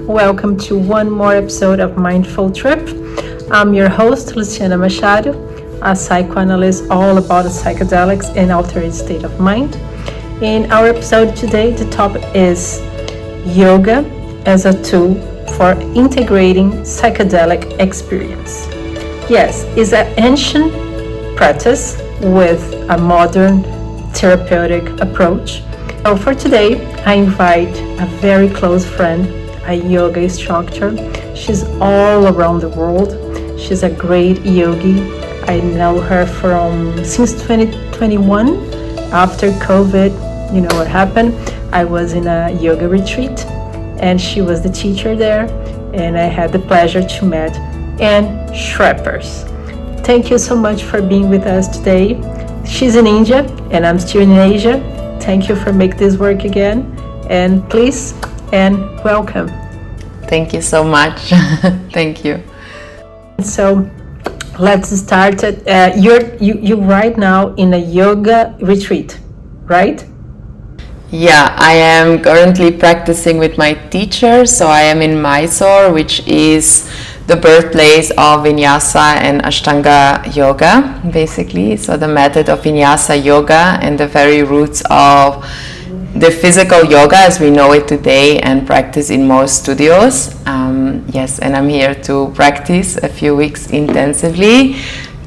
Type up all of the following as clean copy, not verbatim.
Welcome to one more episode of Mindful Trip. I'm your host, Luciana Machado, a psychoanalyst all about psychedelics and altered state of mind. In our episode today, the topic is yoga as a tool for integrating psychedelic experience. Yes, it's an ancient practice with a modern therapeutic approach. So for today, I invite a very close friend, a yoga instructor. She's all around the world. She's a great yogi. I know her since 2021. After COVID, you know what happened? I was in a yoga retreat and she was the teacher there, and I had the pleasure to meet Anne Schreppers. Thank you so much for being with us today. She's in India and I'm still in Asia. Thank you for making this work again. And please, and welcome. Thank you so much. Thank you. So let's start. You're right now in a yoga retreat, right? Yeah, I am currently practicing with my teacher. So I am in Mysore, which is the birthplace of Vinyasa and Ashtanga yoga, basically. So the method of Vinyasa yoga and the very roots of the physical yoga as we know it today and practice in most studios. Yes, and I'm here to practice a few weeks intensively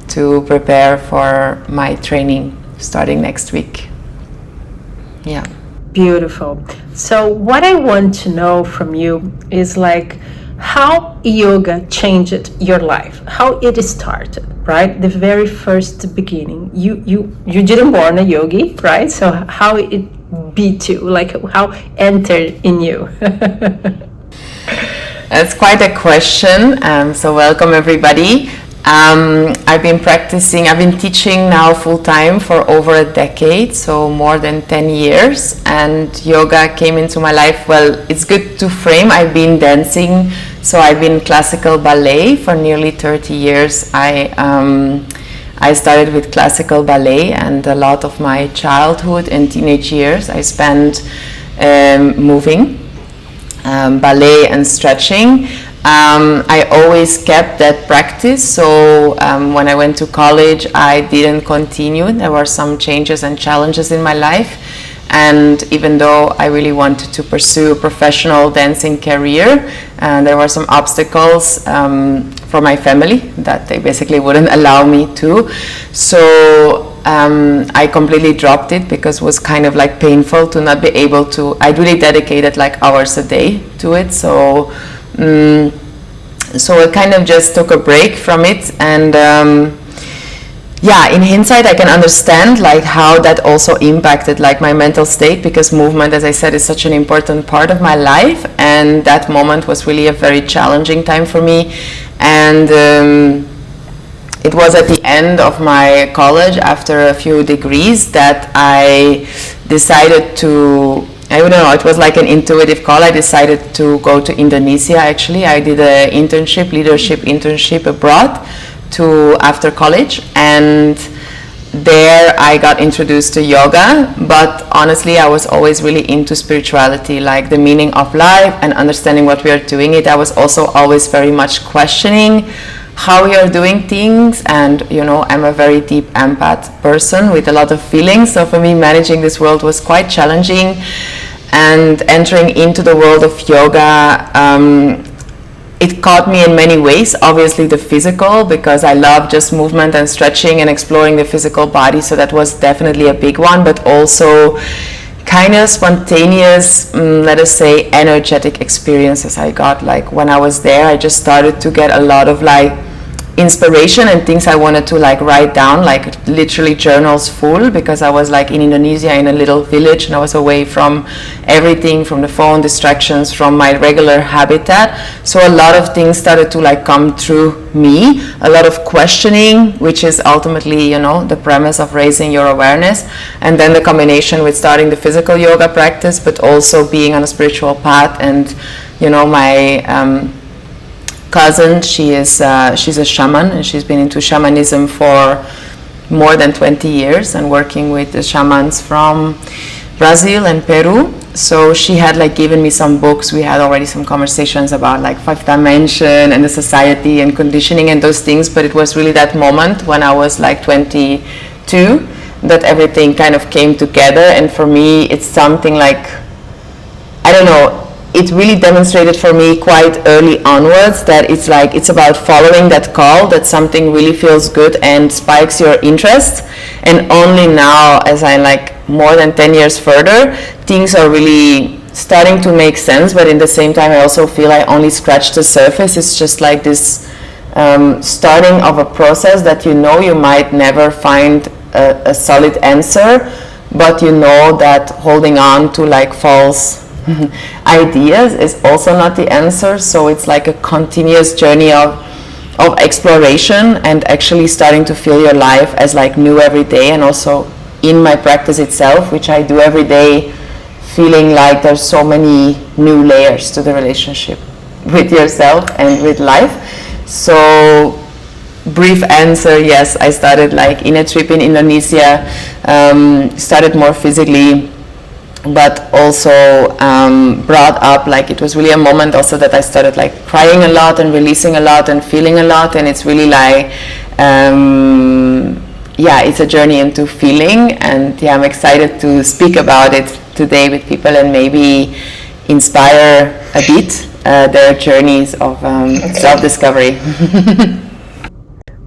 to prepare for my training starting next week. Yeah. Beautiful. So what I want to know from you is how yoga changed your life, how it started, right? The very first beginning. You didn't born a yogi, right? So how it beat you, how entered in you? That's quite a question. So welcome everybody. I've been teaching now full time for over a decade, so more than 10 years, and yoga came into my life. Well, it's good to frame. I've been dancing, so I've been classical ballet for nearly 30 years. I started with classical ballet, and a lot of my childhood and teenage years I spent moving, ballet and stretching. I always kept that practice, so when I went to college I didn't continue. There were some changes and challenges in my life, and even though I really wanted to pursue a professional dancing career, there were some obstacles for my family that they basically wouldn't allow me to. So I completely dropped it because it was kind of painful to not be able to. I really dedicated hours a day to it, so I kind of just took a break from it, and in hindsight I can understand how that also impacted my mental state, because movement, as I said, is such an important part of my life, and that moment was really a very challenging time for me. And it was at the end of my college, after a few degrees, that I decided to, I don't know, it was like an intuitive call. I decided to go to Indonesia. Actually, I did a leadership internship abroad after college, and there I got introduced to yoga. But honestly, I was always really into spirituality, the meaning of life and understanding what we are doing it. I was also always very much questioning how we are doing things, and I'm a very deep empath person with a lot of feelings, so for me managing this world was quite challenging. And entering into the world of yoga, it caught me in many ways. Obviously the physical, because I love just movement and stretching and exploring the physical body, so that was definitely a big one. But also kind of spontaneous, let us say, energetic experiences I got. When I was there, I just started to get a lot of inspiration and things I wanted to write down, literally journals full, because I was in Indonesia in a little village, and I was away from everything, from the phone, distractions, from my regular habitat. So a lot of things started to come through me, a lot of questioning, which is ultimately the premise of raising your awareness, and then the combination with starting the physical yoga practice, but also being on a spiritual path. And my cousin, she's a shaman, and she's been into shamanism for more than 20 years and working with the shamans from Brazil and Peru. so she had like given me some books. We had already some conversations about like 5 dimension and the society and conditioning and those things, but it was really that moment when I was like 22 that everything kind of came together. And for me it's something like, I don't know, it really demonstrated for me quite early onwards that it's like, it's about following that call, that something really feels good and spikes your interest. And only now, as I'm like more than 10 years further, things are really starting to make sense. But in the same time, I also feel I only scratched the surface. It's just like this starting of a process that you know you might never find a solid answer, but you know that holding on to like false ideas is also not the answer. So it's like a continuous journey of exploration and actually starting to feel your life as like new every day. And also in my practice itself, which I do every day, feeling like there's so many new layers to the relationship with yourself and with life. So brief answer, yes, I started like in a trip in Indonesia, started more physically, but also brought up, like it was really a moment also that I started like crying a lot and releasing a lot and feeling a lot. And it's really like it's a journey into feeling. And I'm excited to speak about it today with people and maybe inspire a bit their journeys of self-discovery.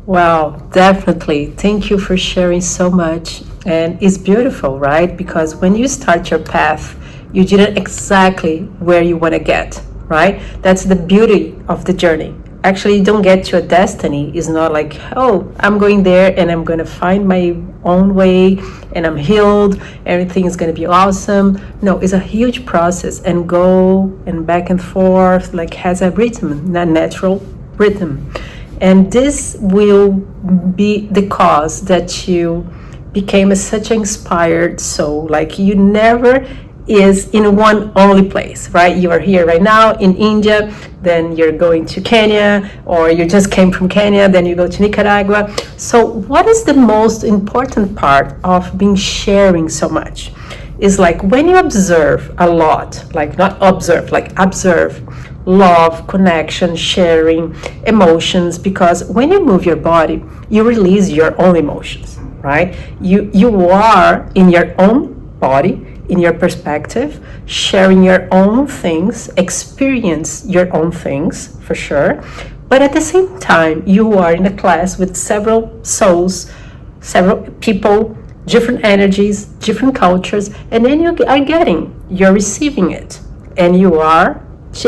Wow, definitely. Thank you for sharing so much. And it's beautiful, right? Because when you start your path, you didn't exactly where you want to get, right? That's the beauty of the journey. Actually, you don't get to a destiny. It's not like, oh, I'm going there and I'm going to find my own way and I'm healed, everything is going to be awesome. No, it's a huge process, and go and back and forth, like has a rhythm, a natural rhythm. And this will be the cause that you became such an inspired soul. Like you never is in one only place, right? You are here right now in India, then you're going to Kenya, or you just came from Kenya, then you go to Nicaragua. So what is the most important part of being sharing so much? Is like when you observe a lot, like not observe, like observe love, connection, sharing, emotions, because when you move your body, you release your own emotions, right? You are in your own body, in your perspective, sharing your own things, experience your own things, for sure. But at the same time, you are in a class with several souls, several people, different energies, different cultures, and then you're receiving it, and you are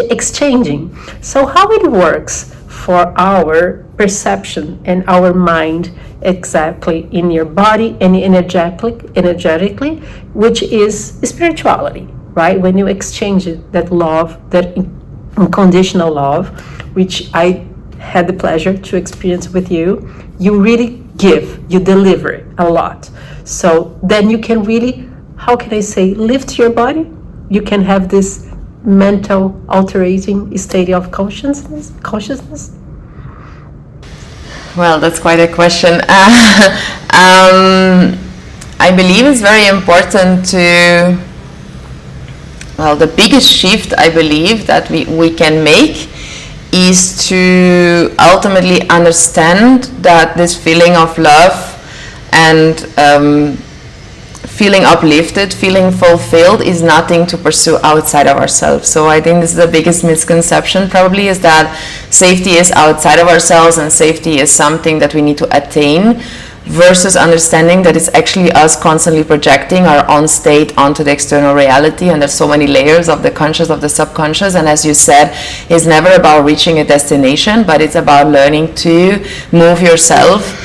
exchanging. So how it works for our perception and our mind exactly in your body and energetically, which is spirituality, right? When you exchange it, that love, that unconditional love, which I had the pleasure to experience with you, you really give, you deliver a lot. So then you can really, how can I say, lift your body. You can have this mental altering state of consciousness. Well, that's quite a question. I believe it's very important to, well, the biggest shift I believe that we can make is to ultimately understand that this feeling of love and feeling uplifted, feeling fulfilled is nothing to pursue outside of ourselves. So I think this is the biggest misconception probably, is that safety is outside of ourselves and safety is something that we need to attain, versus understanding that it's actually us constantly projecting our own state onto the external reality. And there's so many layers of the conscious, of the subconscious, and as you said, it's never about reaching a destination, but it's about learning to move yourself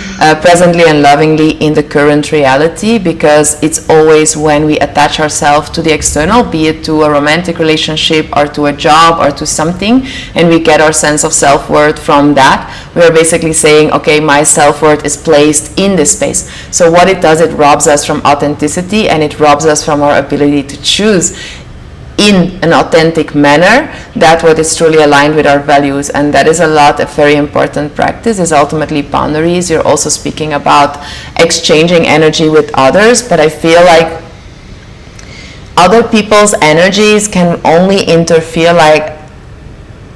presently and lovingly in the current reality, because it's always when we attach ourselves to the external, be it to a romantic relationship or to a job or to something, and we get our sense of self-worth from that, we are basically saying, okay, my self-worth is placed in this space. So what it does, it robs us from authenticity, and it robs us from our ability to choose in an authentic manner that what is truly aligned with our values. And that is a very important practice, is ultimately boundaries. You're also speaking about exchanging energy with others, but I feel like other people's energies can only interfere like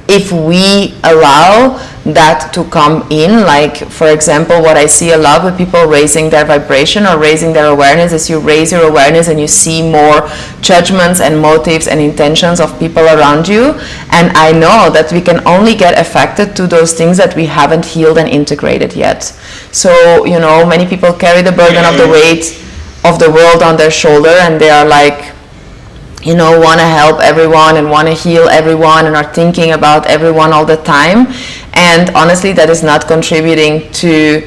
if we allow that to come in. Like, for example, what I see a lot with people raising their vibration or raising their awareness is you raise your awareness and you see more judgments and motives and intentions of people around you. And I know that we can only get affected to those things that we haven't healed and integrated yet. So, you know, many people carry the burden of the weight of the world on their shoulder, and they are like, you know, want to help everyone and want to heal everyone and are thinking about everyone all the time. And honestly, that is not contributing to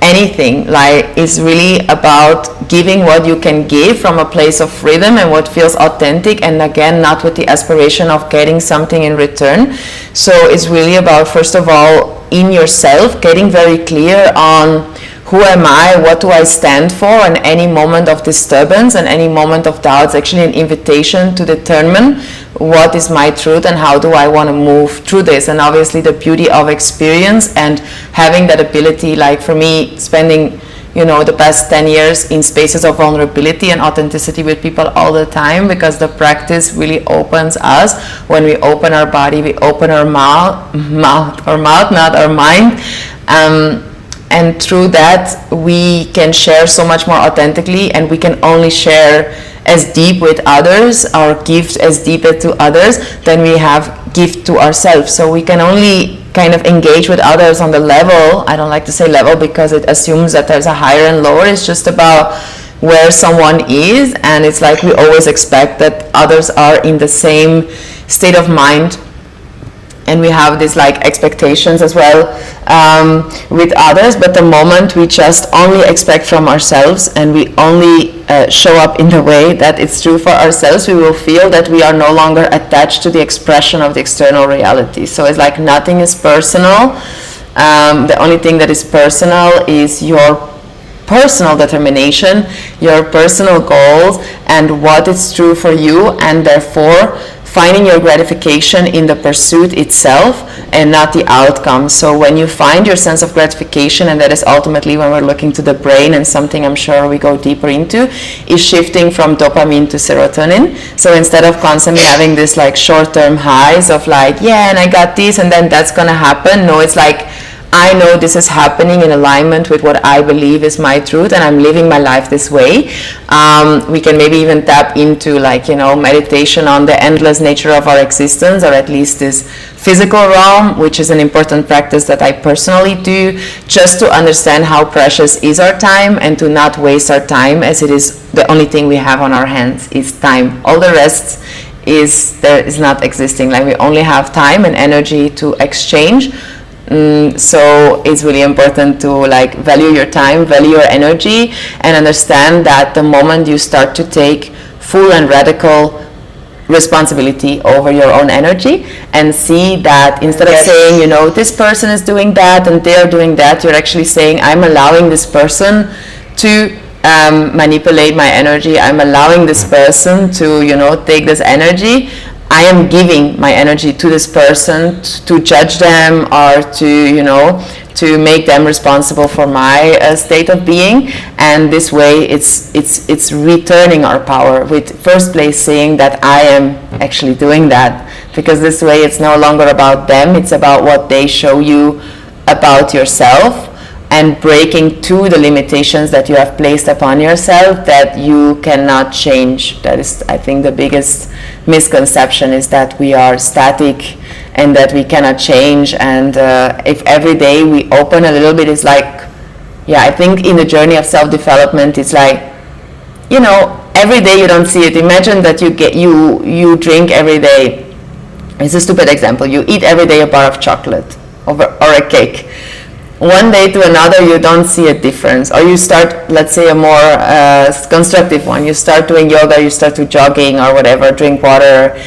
anything. Like, it's really about giving what you can give from a place of freedom and what feels authentic, and again, not with the aspiration of getting something in return. So it's really about, first of all, in yourself, getting very clear on who am I, what do I stand for, and any moment of disturbance and any moment of doubt is actually an invitation to determine what is my truth and how do I want to move through this. And obviously the beauty of experience and having that ability, like for me, spending, you know, the past 10 years in spaces of vulnerability and authenticity with people all the time, because the practice really opens us. When we open our body, we open our mouth, not our mind. And through that, we can share so much more authentically, and we can only share as deep with others, or gift as deep to others, than we have gift to ourselves. So we can only kind of engage with others on the level, I don't like to say level because it assumes that there's a higher and lower, it's just about where someone is, and it's like we always expect that others are in the same state of mind. And we have these like expectations as well with others, but the moment we just only expect from ourselves and we only show up in the way that it's true for ourselves, we will feel that we are no longer attached to the expression of the external reality. So it's like nothing is personal. The only thing that is personal is your personal determination, your personal goals, and what is true for you, and therefore finding your gratification in the pursuit itself and not the outcome. So when you find your sense of gratification, and that is ultimately when we're looking to the brain, and something I'm sure we go deeper into, is shifting from dopamine to serotonin. So instead of constantly having this like short-term highs of like, yeah, and I got this and then that's gonna happen. No, it's like, I know this is happening in alignment with what I believe is my truth, and I'm living my life this way. We can maybe even tap into, like, you know, meditation on the endless nature of our existence, or at least this physical realm, which is an important practice that I personally do, just to understand how precious is our time, and to not waste our time, as it is the only thing we have on our hands is time. All the rest is not existing. Like, we only have time and energy to exchange. So it's really important to like value your time, value your energy, and understand that the moment you start to take full and radical responsibility over your own energy, and see that instead of saying, you know, this person is doing that and they're doing that, you're actually saying, I'm allowing this person to manipulate my energy, I'm allowing this person to, you know, take this energy. I am giving my energy to this person to judge them, or to, you know, to make them responsible for my state of being. And this way it's returning our power, with first place saying that I am actually doing that, because this way it's no longer about them, it's about what they show you about yourself, and breaking to the limitations that you have placed upon yourself that you cannot change. That is, I think, the biggest misconception, is that we are static and that we cannot change. And if every day we open a little bit, it's like, yeah, I think in the journey of self-development, it's like, you know, every day you don't see it. Imagine that you drink every day. It's a stupid example. You eat every day a bar of chocolate or a cake. One day to another, you don't see a difference. Or you start, let's say, a more constructive one. You start doing yoga, you start to jogging or whatever, drink water.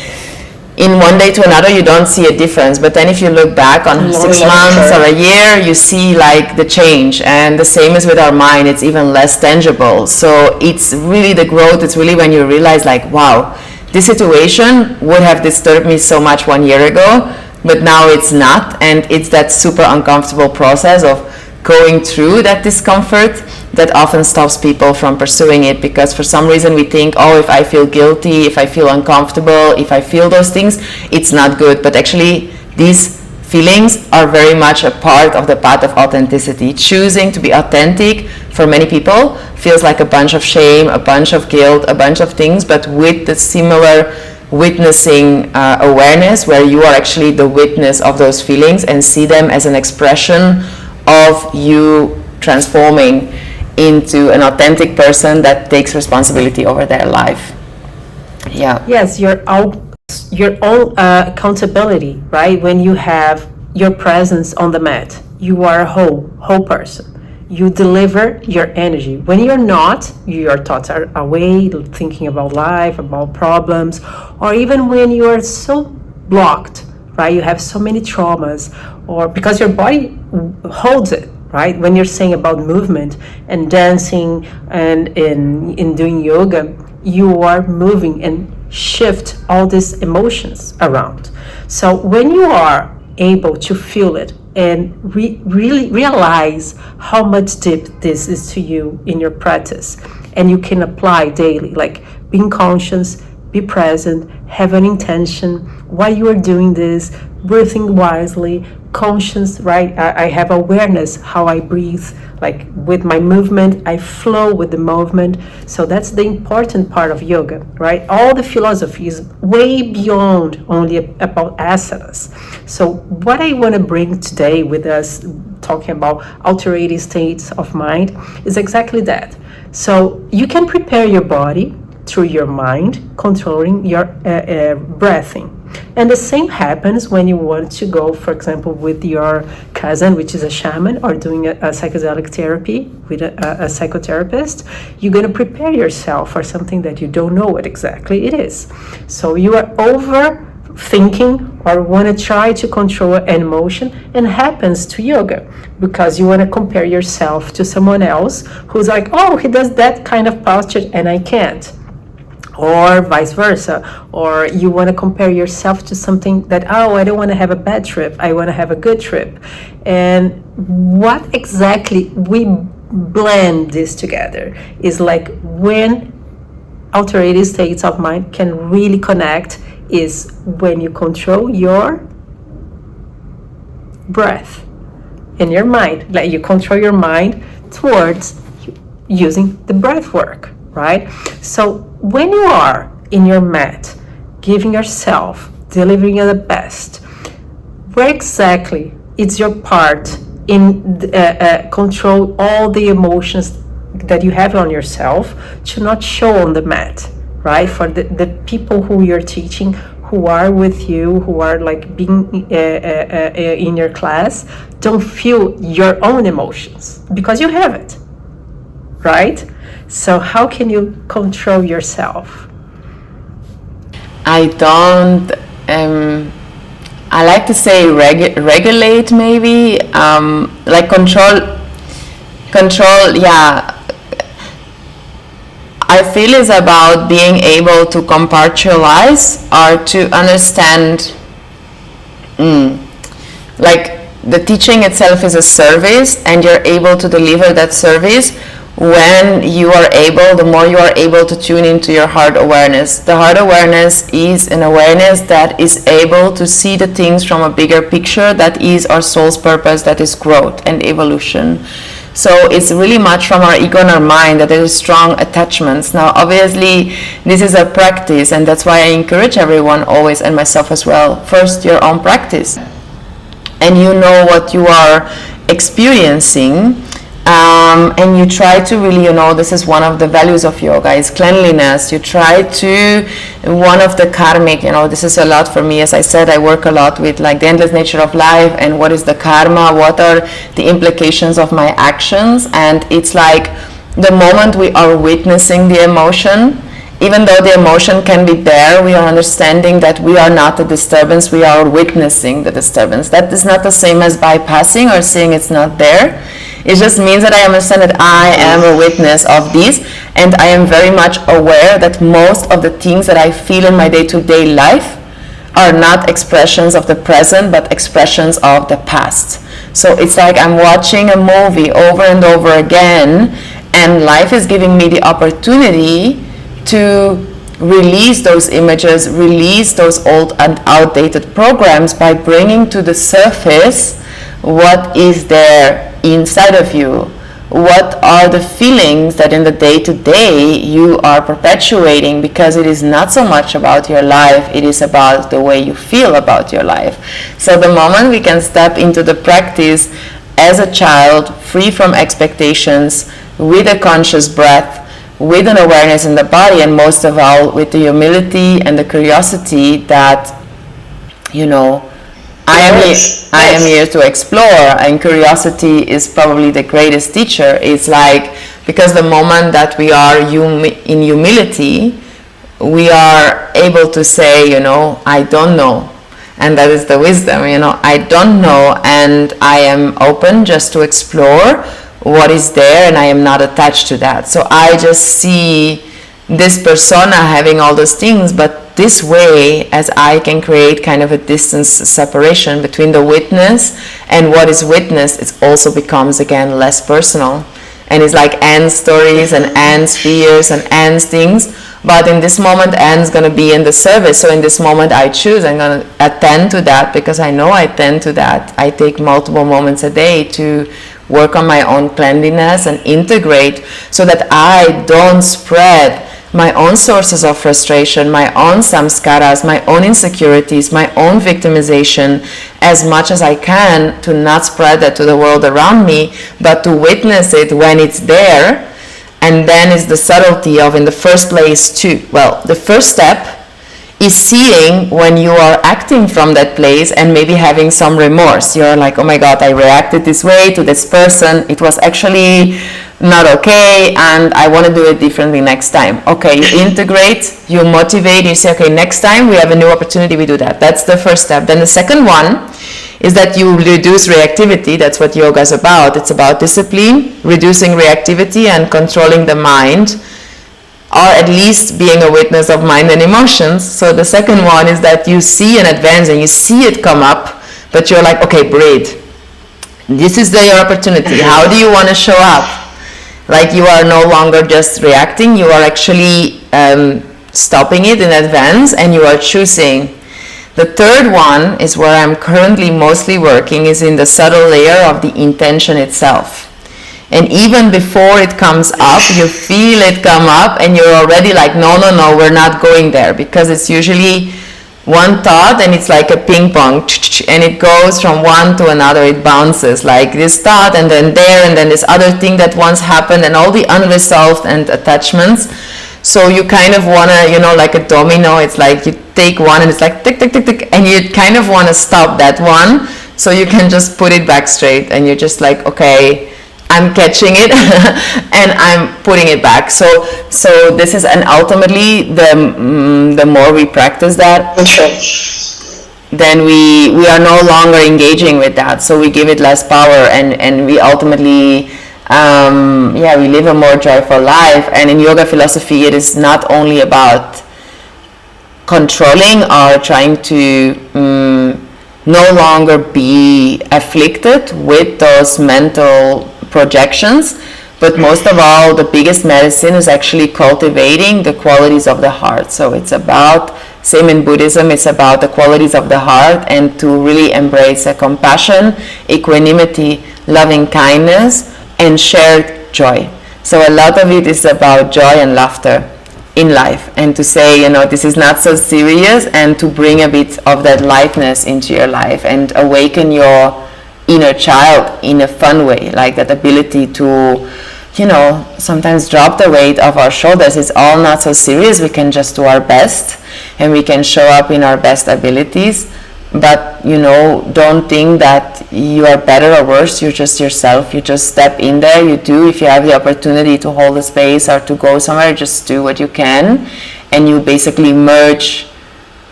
In one day to another, you don't see a difference. But then if you look back on 6 months or a year, you see like the change. And the same is with our mind. It's even less tangible. So it's really the growth. It's really when you realize, like, wow, this situation would have disturbed me so much 1 year ago, but now it's not. And it's that super uncomfortable process of going through that discomfort, that often stops people from pursuing it, because for some reason we think, oh, if I feel guilty, if I feel uncomfortable, if I feel those things, it's not good. But actually, these feelings are very much a part of the path of authenticity. Choosing to be authentic for many people feels like a bunch of shame, a bunch of guilt, a bunch of things, but with the similar witnessing awareness, where you are actually the witness of those feelings and see them as an expression of you transforming into an authentic person that takes responsibility over their life. Yeah. Yes, your own accountability, right? When you have your presence on the mat, you are a whole person. You deliver your energy. When you're not, your thoughts are away, thinking about life, about problems, or even when you are so blocked, right? You have so many traumas, or because your body holds it, right? When you're saying about movement and dancing and in doing yoga, you are moving and shift all these emotions around. So when you are able to feel it and really realize how much deep this is to you in your practice, and you can apply daily, like being conscious, be present, have an intention, why you are doing this, breathing wisely, conscious, right? I have awareness how I breathe, like with my movement, I flow with the movement. So that's the important part of yoga, right? All the philosophy is way beyond only about asanas. So what I want to bring today with us, talking about altered states of mind, is exactly that. So you can prepare your body through your mind, controlling your breathing. And the same happens when you want to go, for example, with your cousin, which is a shaman, or doing a psychedelic therapy with a psychotherapist. You're going to prepare yourself for something that you don't know what exactly it is. So you are overthinking or want to try to control an emotion, and happens to yoga because you want to compare yourself to someone else who's like, oh, he does that kind of posture and I can't. Or vice versa, or you want to compare yourself to something that, oh, I don't want to have a bad trip, I want to have a good trip. And what exactly we blend this together is like when altered states of mind can really connect is when you control your breath and your mind, like you control your mind towards using the breath work, right? So when you are in your mat, giving yourself, delivering the best, where exactly is your part in control all the emotions that you have on yourself to not show on the mat, right? For the people who you're teaching, who are with you, who are like being in your class, don't feel your own emotions because you have it, right? So how can you control yourself? I don't, I like to say regulate maybe, like control, yeah. I feel is about being able to compartmentalize or to understand, like the teaching itself is a service, and you're able to deliver that service when you are able, the more you are able to tune into your heart awareness. The heart awareness is an awareness that is able to see the things from a bigger picture, that is our soul's purpose, that is growth and evolution. So it's really much from our ego and our mind that there is strong attachments. Now obviously this is a practice, and that's why I encourage everyone always, and myself as well, first your own practice. And you know what you are experiencing, and you try to really, this is one of the values of yoga, is cleanliness. You try to, one of the karmic, this is a lot for me. As I said, I work a lot with like the endless nature of life and what is the karma, what are the implications of my actions. And it's like the moment we are witnessing the emotion, even though the emotion can be there, we are understanding that we are not the disturbance, we are witnessing the disturbance. That is not the same as bypassing or saying it's not there. It just means that I understand that I am a witness of this, and I am very much aware that most of the things that I feel in my day-to-day life are not expressions of the present, but expressions of the past. So it's like I'm watching a movie over and over again, And life is giving me the opportunity to release those images, release those old and outdated programs by bringing to the surface what is there inside of you. What are the feelings that in the day-to-day you are perpetuating, because it is not so much about your life, it is about the way you feel about your life. So the moment we can step into the practice as a child, free from expectations, with a conscious breath, with an awareness in the body, and most of all with the humility and the curiosity that, you know, I am here to explore, and curiosity is probably the greatest teacher. It's like, because the moment that we are in humility, we are able to say, you know, I don't know. And that is the wisdom, you know, I don't know, and I am open just to explore what is there, and I am not attached to that. So I just see this persona having all those things, but this way, as I can create kind of a distance separation between the witness and what is witnessed, it also becomes again less personal. And it's like Anne's stories and Anne's fears and Anne's things, but in this moment Anne's going to be in the service. So in this moment I choose, I'm going to attend to that, because I know I tend to that. I take multiple moments a day to work on my own cleanliness and integrate, so that I don't spread my own sources of frustration, my own samskaras, my own insecurities, my own victimization, as much as I can, to not spread that to the world around me, but to witness it when it's there. And then is the subtlety of, in the first place, the first step is seeing when you are acting from that place and maybe having some remorse. You're like, oh my God, I reacted this way to this person. It was actually not okay, and I want to do it differently next time. Okay, you integrate, you motivate, you say, okay, next time we have a new opportunity, we do that. That's the first step. Then the second one is that you reduce reactivity. That's what yoga is about. It's about discipline, reducing reactivity and controlling the mind, or at least being a witness of mind and emotions. So the second one is that you see an advance and you see it come up, but you're like, okay, breathe. This is your opportunity. How do you want to show up? Like, you are no longer just reacting, you are actually stopping it in advance, and you are choosing. The third one is where I'm currently mostly working, is in the subtle layer of the intention itself. And even before it comes up, you feel it come up, and you're already like, no, we're not going there, because it's usually one thought, and it's like a ping pong, and it goes from one to another. It bounces, like this thought, and then there, and then this other thing that once happened, and all the unresolved and attachments. So you kind of want to, like a domino, it's like you take one and it's like tick, tick, tick, tick, and you kind of want to stop that one, so you can just put it back straight, and you're just like, okay, I'm catching it and I'm putting it back. So this is, and ultimately the more we practice that, then we are no longer engaging with that. So we give it less power, and we ultimately we live a more joyful life. And in yoga philosophy, it is not only about controlling or trying to no longer be afflicted with those mental projections, but most of all, the biggest medicine is actually cultivating the qualities of the heart. So it's about, same in Buddhism, it's about the qualities of the heart, and to really embrace a compassion, equanimity, loving kindness, and shared joy. So a lot of it is about joy and laughter in life, and to say, this is not so serious, and to bring a bit of that lightness into your life and awaken your inner child in a fun way, like that ability to, sometimes drop the weight off our shoulders. It's all not so serious. We can just do our best, and we can show up in our best abilities. But, don't think that you are better or worse. You're just yourself. You just step in there. You do. If you have the opportunity to hold a space or to go somewhere, just do what you can. And you basically merge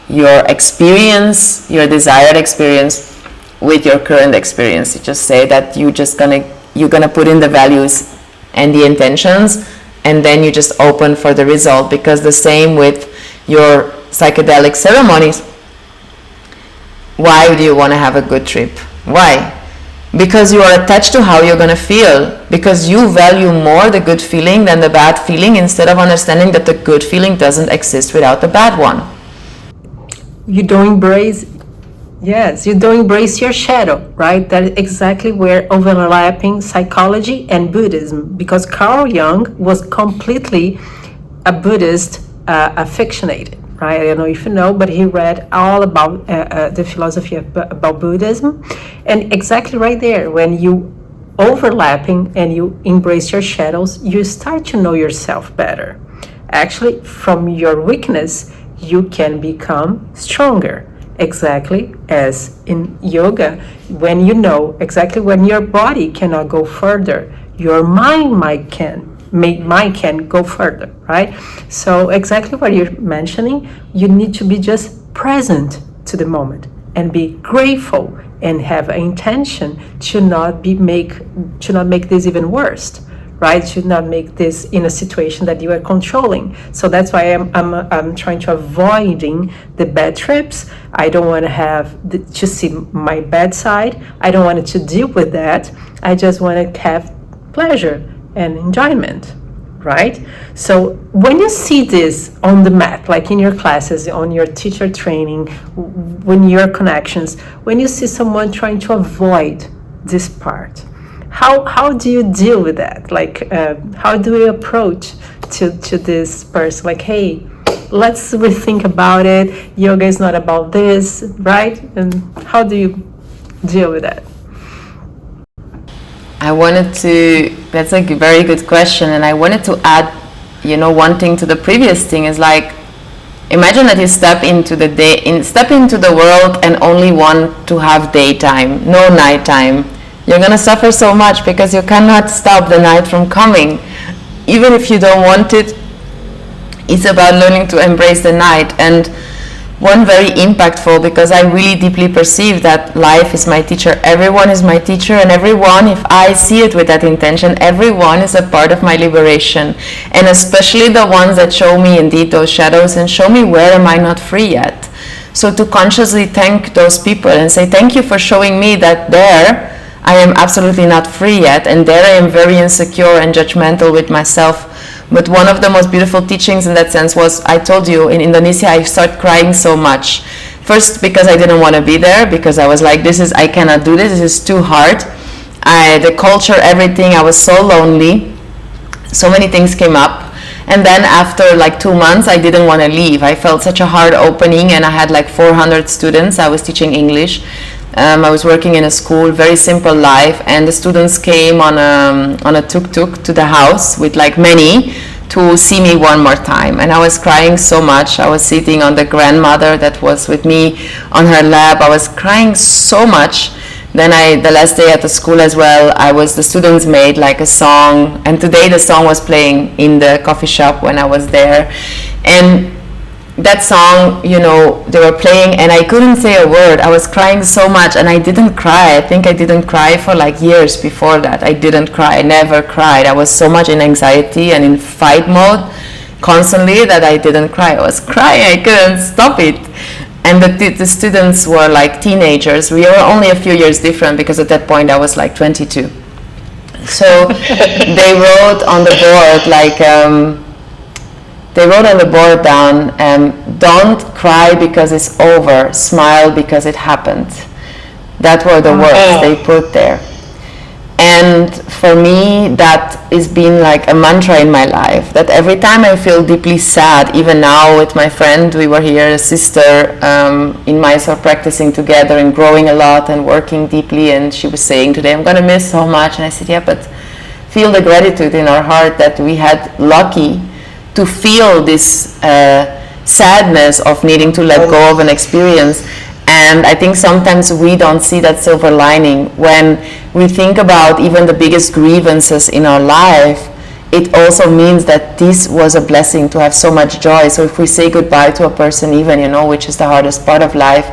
your experience, your desired experience, with your current experience. You just say that you're gonna put in the values and the intentions, and then you just open for the result. Because the same with your psychedelic ceremonies. Why do you want to have a good trip? Why? because you are attached to how you're going to feel, because you value more the good feeling than the bad feeling, instead of understanding that the good feeling doesn't exist without the bad one. You don't embrace, yes, you don't embrace your shadow, right? That is exactly where overlapping psychology and Buddhism, because Carl Jung was completely a Buddhist aficionated, right? I don't know if you know, but he read all about the philosophy about Buddhism, and exactly right there, when you overlapping and you embrace your shadows, you start to know yourself better. Actually, from your weakness, you can become stronger. Exactly as in yoga, when you know exactly when your body cannot go further, your mind can go further, right? So exactly what you're mentioning, you need to be just present to the moment and be grateful and have an intention to not make this even worse, right? To not make this in a situation that you are controlling. So that's why I'm trying to avoiding the bad trips. I don't want to see my bad side. I don't want to deal with that. I just want to have pleasure and enjoyment, right? So when you see this on the mat, like in your classes, on your teacher training, when your connections, when you see someone trying to avoid this part, how do you deal with that? Like, how do you approach to this person? Like, hey, let's rethink about it. Yoga is not about this, right? And how do you deal with that? That's a very good question, and I wanted to add, one thing to the previous thing is like, imagine that you step into the world and only want to have daytime, no nighttime. You're going to suffer so much because you cannot stop the night from coming. Even if you don't want it, it's about learning to embrace the night. And one very impactful, because I really deeply perceive that life is my teacher. Everyone is my teacher, and everyone, if I see it with that intention, everyone is a part of my liberation. And especially the ones that show me indeed those shadows and show me where am I not free yet. So to consciously thank those people and say, thank you for showing me that there I am absolutely not free yet, and there I am very insecure and judgmental with myself. But one of the most beautiful teachings in that sense was, I told you, in Indonesia I started crying so much. First because I didn't want to be there, because I was like, I cannot do this is too hard. The culture, everything, I was so lonely. So many things came up. And then after like 2 months, I didn't want to leave. I felt such a hard opening, and I had like 400 students. I was teaching English. I was working in a school, very simple life, and the students came on a tuk-tuk to the house with like many to see me one more time. And I was crying so much. I was sitting on the grandmother that was with me on her lap. I was crying so much. Then the last day at the school as well, the students made like a song, and today the song was playing in the coffee shop when I was there. And that song, they were playing, and I couldn't say a word. I was crying so much, and I didn't cry. I think I didn't cry for like years before that. I didn't cry. I never cried. I was so much in anxiety and in fight mode constantly that I didn't cry. I was crying. I couldn't stop it. And the students were like teenagers. We were only a few years different, because at that point I was like 22. So they wrote on the board down, don't cry because it's over, smile because it happened. That were the words they put there. And for me, that has been like a mantra in my life, that every time I feel deeply sad, even now with my friend, we were here, a sister in Mysore, practicing together and growing a lot and working deeply, and she was saying today, I'm going to miss so much. And I said, yeah, but feel the gratitude in our heart that we had lucky to feel this sadness of needing to let go of an experience. And I think sometimes we don't see that silver lining. When we think about even the biggest grievances in our life, it also means that this was a blessing to have so much joy. So if we say goodbye to a person even, which is the hardest part of life,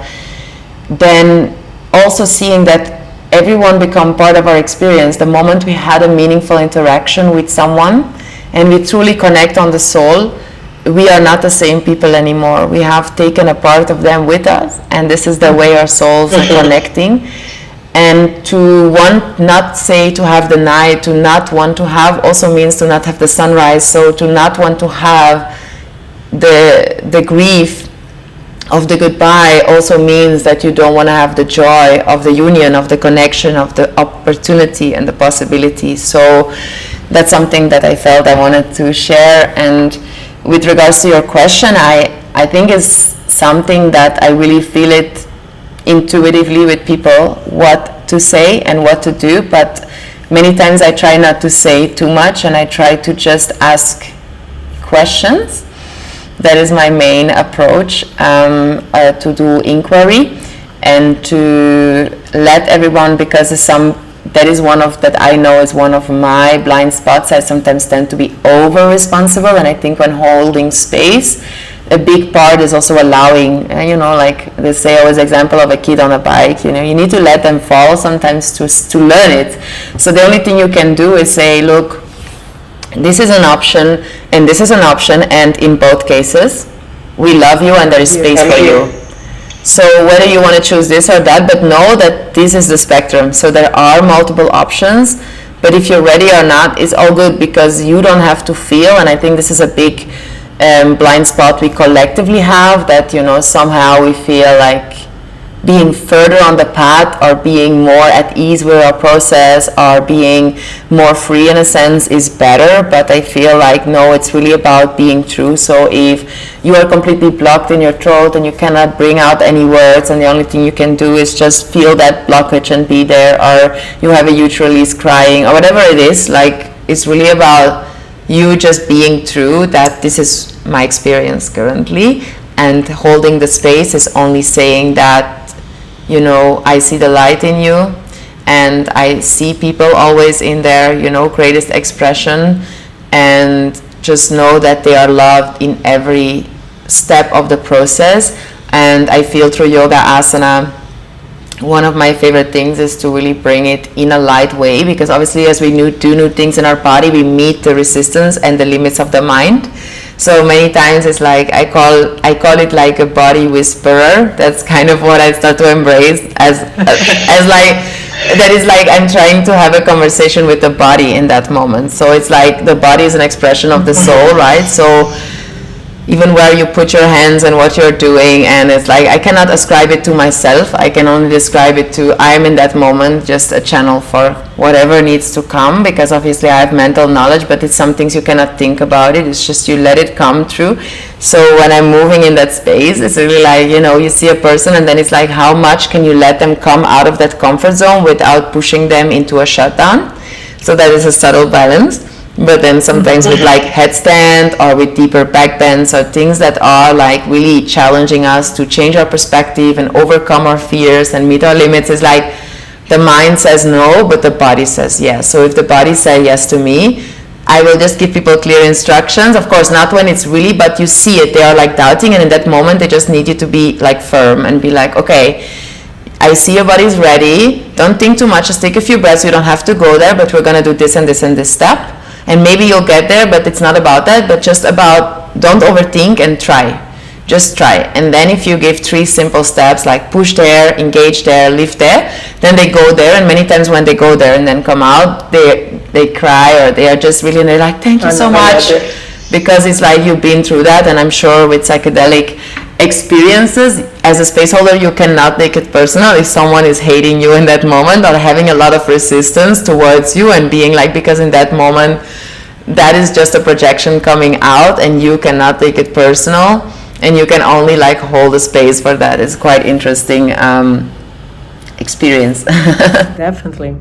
then also seeing that everyone become part of our experience. The moment we had a meaningful interaction with someone and we truly connect on the soul, we are not the same people anymore. We have taken a part of them with us, and this is the way our souls are connecting. And to want, not say to have the night, to not want to have also means to not have the sunrise. So to not want to have the grief of the goodbye also means that you don't want to have the joy of the union, of the connection, of the opportunity and the possibility. So that's something that I felt I wanted to share. And with regards to your question, I think it's something that I really feel it intuitively with people, what to say and what to do, but many times I try not to say too much and I try to just ask questions. That is my main approach, to do inquiry and to let everyone, because that is one of that I know is one of my blind spots. I sometimes tend to be over responsible, and I think when holding space, a big part is also allowing, like they say always example of a kid on a bike, you need to let them fall sometimes to learn it. So the only thing you can do is say, look, this is an option and this is an option, and in both cases we love you and there is space for you. So whether you want to choose this or that, but know that this is the spectrum. So there are multiple options, but if you're ready or not, it's all good, because you don't have to feel. And I think this is a big blind spot we collectively have, that somehow we feel like being further on the path or being more at ease with our process or being more free in a sense is better. But I feel like no, it's really about being true. So if you are completely blocked in your throat and you cannot bring out any words, and the only thing you can do is just feel that blockage and be there, or you have a huge release crying or whatever it is, like it's really about you just being true, that this is my experience currently. And holding the space is only saying that, I see the light in you, and I see people always in their, greatest expression, and just know that they are loved in every step of the process. And I feel through yoga asana, one of my favorite things is to really bring it in a light way, because obviously as we do new things in our body, we meet the resistance and the limits of the mind. So many times it's like I call it like a body whisperer. That's kind of what I start to embrace as like, that is like I'm trying to have a conversation with the body in that moment. So it's like the body is an expression of the soul, right? So even where you put your hands and what you're doing, and it's like I cannot ascribe it to myself. I can only describe it to I'm in that moment just a channel for whatever needs to come, because obviously I have mental knowledge, but it's some things you cannot think about it. It's just you let it come through. So when I'm moving in that space, it's really like, you see a person and then it's like how much can you let them come out of that comfort zone without pushing them into a shutdown. So that is a subtle balance. But then sometimes with like headstand or with deeper back bends or things that are like really challenging us to change our perspective and overcome our fears and meet our limits, is like the mind says no, but the body says yes. So if the body says yes to me, I will just give people clear instructions. Of course, not when it's really, but you see it. They are like doubting, and in that moment, they just need you to be like firm and be like, okay, I see your body's ready. Don't think too much. Just take a few breaths. You don't have to go there, but we're going to do this and this and this step. And maybe you'll get there, but it's not about that, but just about don't overthink and try. Just try. And then if you give 3 simple steps, like push there, engage there, lift there, then they go there. And many times when they go there and then come out, they cry, or they are just really, and they're like, thank you so much. Because it's like you've been through that. And I'm sure with psychedelic experiences, as a space holder, you cannot make it personal if someone is hating you in that moment or having a lot of resistance towards you and being like, because in that moment that is just a projection coming out and you cannot take it personal, and you can only like hold the space for that. It's quite interesting experience. Definitely.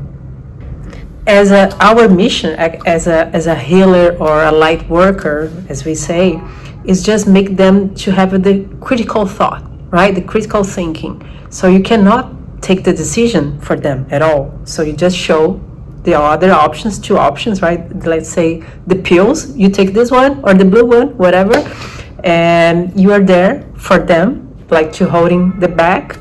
As our mission as a healer or a light worker, as we say, is just make them to have the critical thought, right? The critical thinking. So you cannot take the decision for them at all. So you just show the other options, 2 options, right? Let's say the pills, you take this one or the blue one, whatever, and you are there for them, like to holding the back,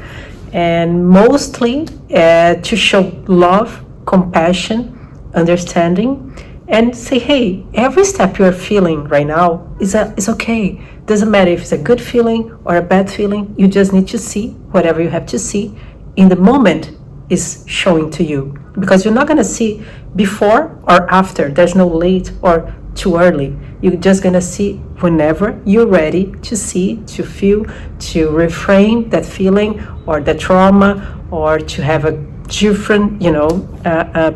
and mostly to show love, compassion, understanding, and say, hey, every step you're feeling right now is okay. Doesn't matter if it's a good feeling or a bad feeling. You just need to see whatever you have to see in the moment is showing to you, because you're not going to see before or after. There's no late or too early. You're just going to see whenever you're ready to see, to feel, to reframe that feeling or the trauma, or to have a different,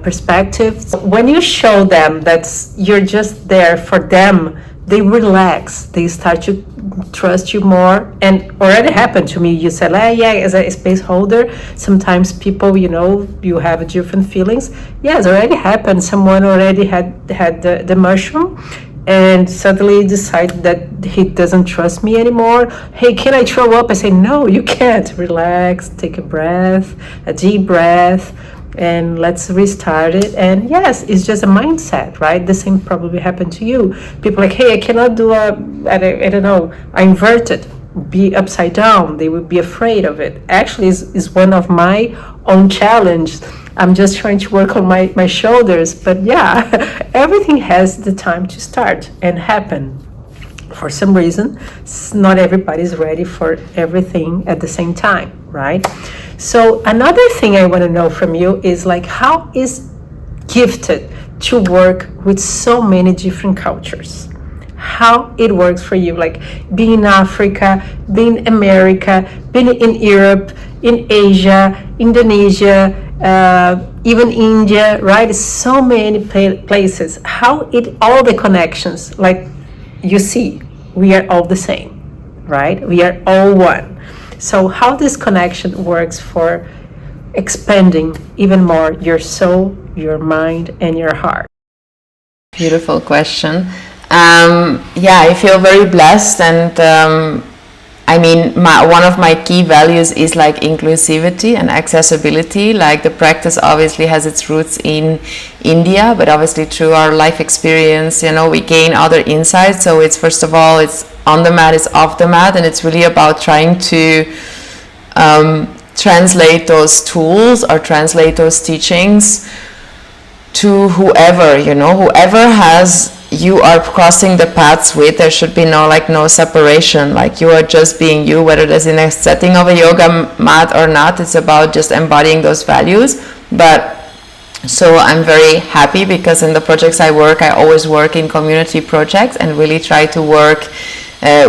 perspective. When you show them that you're just there for them, they relax, they start to trust you more. And already happened to me. You said, yeah, as a space holder, sometimes people, you have different feelings. Yes, already happened. Someone already had the mushroom and suddenly decided that he doesn't trust me anymore. Hey, can I throw up? I say, no, you can't. Relax, take a deep breath, and let's restart it. And yes, it's just a mindset, right? The same probably happened to you. People like, hey, I cannot do I don't know, I inverted, be upside down. They would be afraid of it. Actually, is one of my own challenge. I'm just trying to work on my shoulders. But yeah, everything has the time to start and happen. For some reason, not everybody's ready for everything at the same time, right? So another thing I want to know from you is like, how is gifted to work with so many different cultures? How it works for you, like being in Africa, being in America, being in Europe, in Asia, Indonesia, even India, right? So many places. How all the connections, like you see, we are all the same, right? We are all one. So how this connection works for expanding even more your soul, your mind, and your heart? Beautiful question. I feel very blessed, and one of my key values is like inclusivity and accessibility. Like the practice obviously has its roots in India, but obviously through our life experience, we gain other insights. So it's, first of all, it's on the mat, it's off the mat, and it's really about trying to translate those tools or translate those teachings to whoever you are crossing the paths with. There should be no separation. Like you are just being you, whether that's in a setting of a yoga mat or not. It's about just embodying those values. But so I'm very happy because in the projects I always work in community projects and really try to work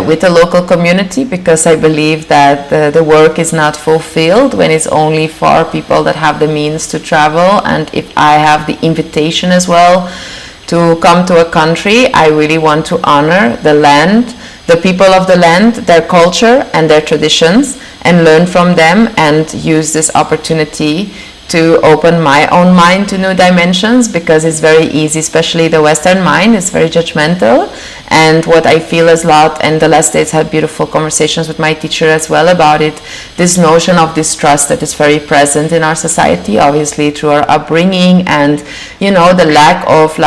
with the local community, because I believe that the work is not fulfilled when it's only for people that have the means to travel. And if I have the invitation as well to come to a country, I really want to honor the land, the people of the land, their culture and their traditions, and learn from them, and use this opportunity to open my own mind to new dimensions, because it's very easy, especially the Western mind, it's very judgmental. And what I feel is a lot, and the last days had beautiful conversations with my teacher as well about it, this notion of distrust that is very present in our society, obviously through our upbringing, and the lack of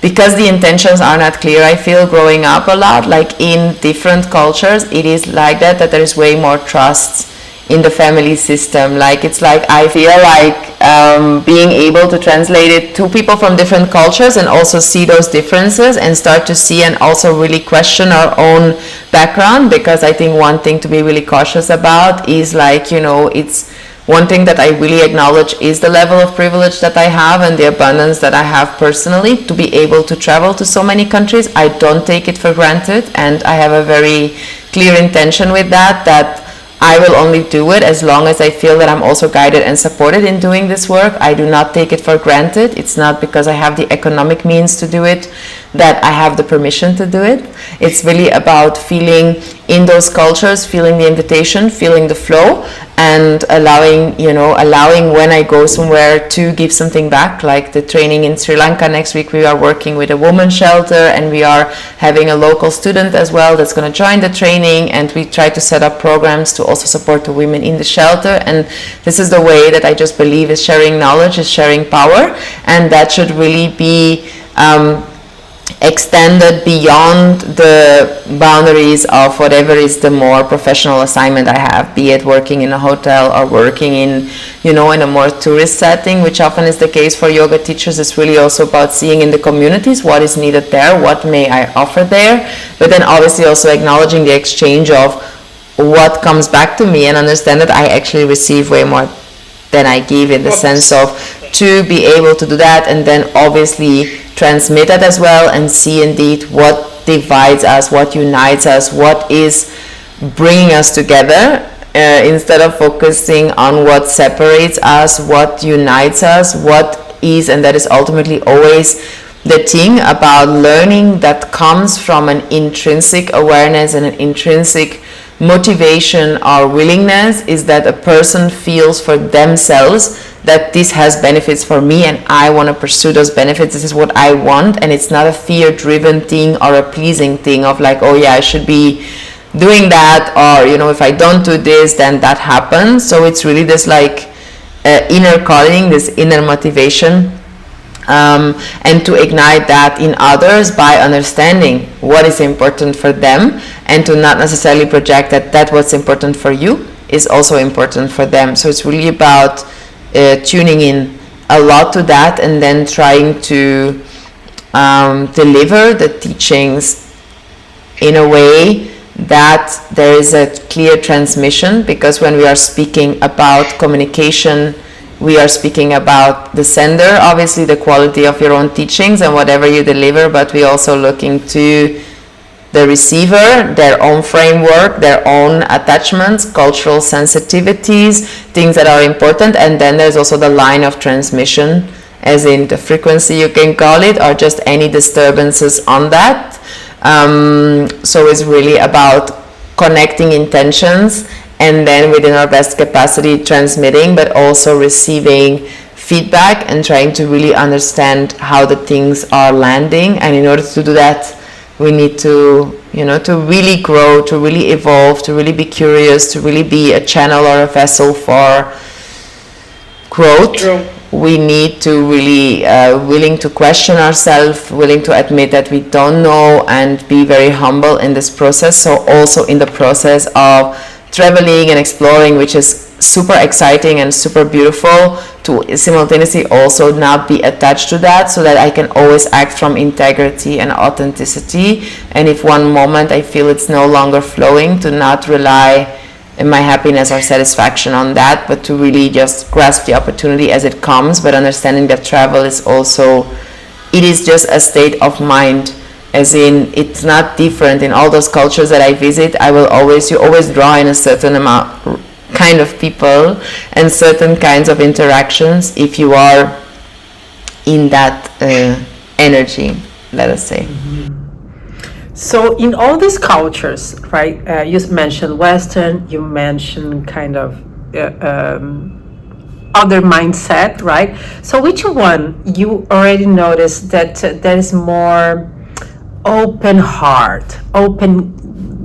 because the intentions are not clear. I feel growing up a lot, like in different cultures, it is like that there is way more trust in the family system. Like it's like I feel like being able to translate it to people from different cultures and also see those differences and start to see and also really question our own background, because I think one thing to be really cautious about is it's one thing that I really acknowledge is the level of privilege that I have and the abundance that I have personally to be able to travel to so many countries. I don't take it for granted, and I have a very clear intention with that I will only do it as long as I feel that I'm also guided and supported in doing this work. I do not take it for granted. It's not because I have the economic means to do it that I have the permission to do it. It's really about feeling in those cultures, feeling the invitation, feeling the flow, and allowing when I go somewhere to give something back. Like the training in Sri Lanka next week, we are working with a women's shelter, and we are having a local student as well that's going to join the training, and we try to set up programs to also support the women in the shelter. And this is the way that I just believe is sharing knowledge, is sharing power, and that should really be extended beyond the boundaries of whatever is the more professional assignment I have, be it working in a hotel or working in in a more tourist setting, which often is the case for yoga teachers. It's really also about seeing in the communities what is needed there, what may I offer there, but then obviously also acknowledging the exchange of what comes back to me and understand that I actually receive way more than I give, in the sense of to be able to do that and then obviously transmit it as well, and see indeed what divides us, what unites us, what is bringing us together, instead of focusing on what separates us, what unites us, what is, and that is ultimately always the thing about learning that comes from an intrinsic awareness and an intrinsic motivation or willingness, is that a person feels for themselves that this has benefits for me and I want to pursue those benefits, this is what I want, and it's not a fear-driven thing or a pleasing thing of like, oh yeah, I should be doing that, or if I don't do this then that happens. So it's really this like inner calling, this inner motivation, and to ignite that in others by understanding what is important for them, and to not necessarily project that what's important for you is also important for them. So it's really about tuning in a lot to that, and then trying to deliver the teachings in a way that there is a clear transmission, because when we are speaking about communication, we are speaking about the sender, obviously the quality of your own teachings and whatever you deliver, but we also looking to the receiver, their own framework, their own attachments, cultural sensitivities, things that are important. And then there's also the line of transmission, as in the frequency, you can call it, or just any disturbances on that. So it's really about connecting intentions, and then within our best capacity transmitting, but also receiving feedback and trying to really understand how the things are landing. And in order to do that, we need to to really grow, to really evolve, to really be curious, to really be a channel or a vessel for growth. True. We need to really willing to question ourselves, willing to admit that we don't know, and be very humble in this process. So also in the process of traveling and exploring, which is super exciting and super beautiful, to simultaneously also not be attached to that, so that I can always act from integrity and authenticity. And if one moment I feel it's no longer flowing, to not rely in my happiness or satisfaction on that, but to really just grasp the opportunity as it comes, but understanding that travel is also, it is just a state of mind, as in it's not different in all those cultures that I visit. You always draw in a certain amount kind of people and certain kinds of interactions if you are in that energy, let us say. So in all these cultures, right, you mentioned Western, you mentioned kind of other mindset, right? So which one you already noticed that there is more open heart,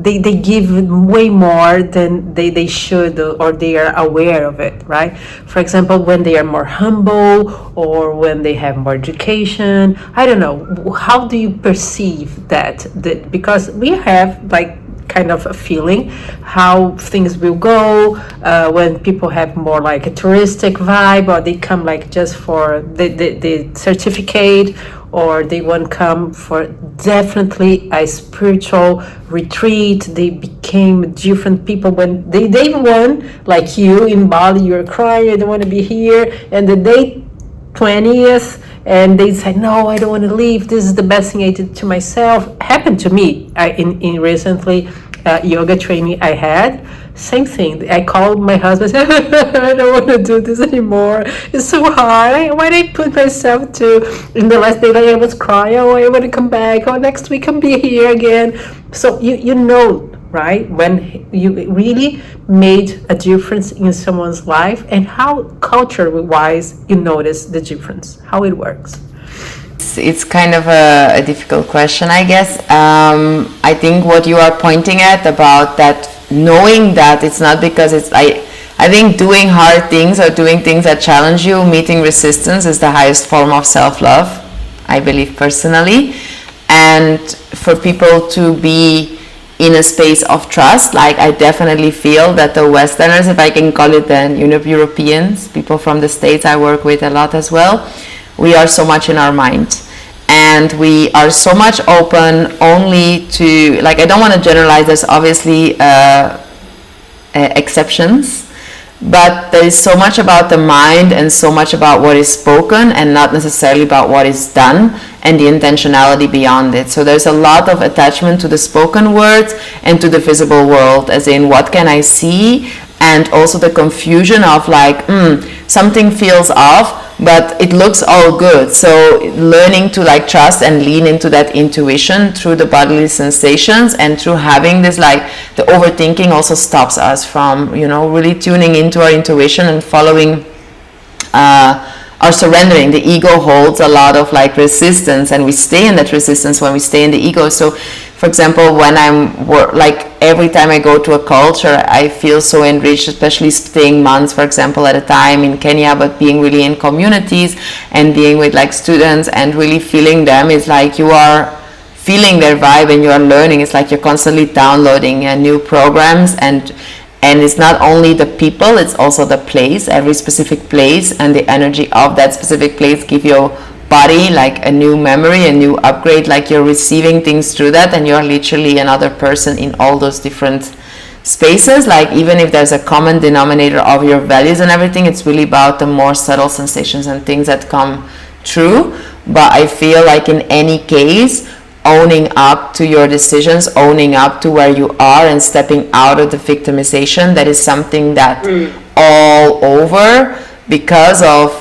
they give way more than they should, or they are aware of it, right? For example, when they are more humble, or when they have more education, I don't know, how do you perceive that because we have like kind of a feeling how things will go when people have more like a touristic vibe, or they come like just for the certificate, or they want to come for definitely a spiritual retreat. They became different people when they won, like you in Bali, you're crying, I don't want to be here, and the day 20th, and they say, no, I don't want to leave, this is the best thing I did to myself. Happened to me in recently yoga training I had. Same thing. I called my husband and said, I don't want to do this anymore. It's so hard. Why did I put myself to, in the last day I was crying, oh, I want to come back, oh, next week I'll be here again. So you know, right, when you really made a difference in someone's life, and how culture-wise you notice the difference, how it works. It's kind of a difficult question, I guess. I think what you are pointing at about that, knowing that it's not because it's, I think doing hard things or doing things that challenge you, meeting resistance, is the highest form of self-love, I believe personally. And for people to be in a space of trust, like I definitely feel that the Westerners, if I can call it then, Europeans, people from the States I work with a lot as well, we are so much in our mind, and we are so much open only to, like, I don't want to generalize, there's obviously exceptions, but there is so much about the mind and so much about what is spoken and not necessarily about what is done and the intentionality beyond it. So there's a lot of attachment to the spoken words and to the visible world, as in what can I see, and also the confusion of like, something feels off, but it looks all good. So learning to like trust and lean into that intuition through the bodily sensations, and through having this, like, the overthinking also stops us from, really tuning into our intuition and following or surrendering. The ego holds a lot of like resistance, and we stay in that resistance when we stay in the ego. So for example, when every time I go to a culture, I feel so enriched, especially staying months, for example, at a time in Kenya, but being really in communities and being with like students and really feeling them. Is like you are feeling their vibe and you are learning. It's like you're constantly downloading new programs, and it's not only the people, it's also the place. Every specific place and the energy of that specific place give your body like a new memory, a new upgrade, like you're receiving things through that, and you're literally another person in all those different spaces. Like even if there's a common denominator of your values and everything, it's really about the more subtle sensations and things that come true. But I feel like in any case, owning up to your decisions, owning up to where you are, and stepping out of the victimization, that is something that all over, because of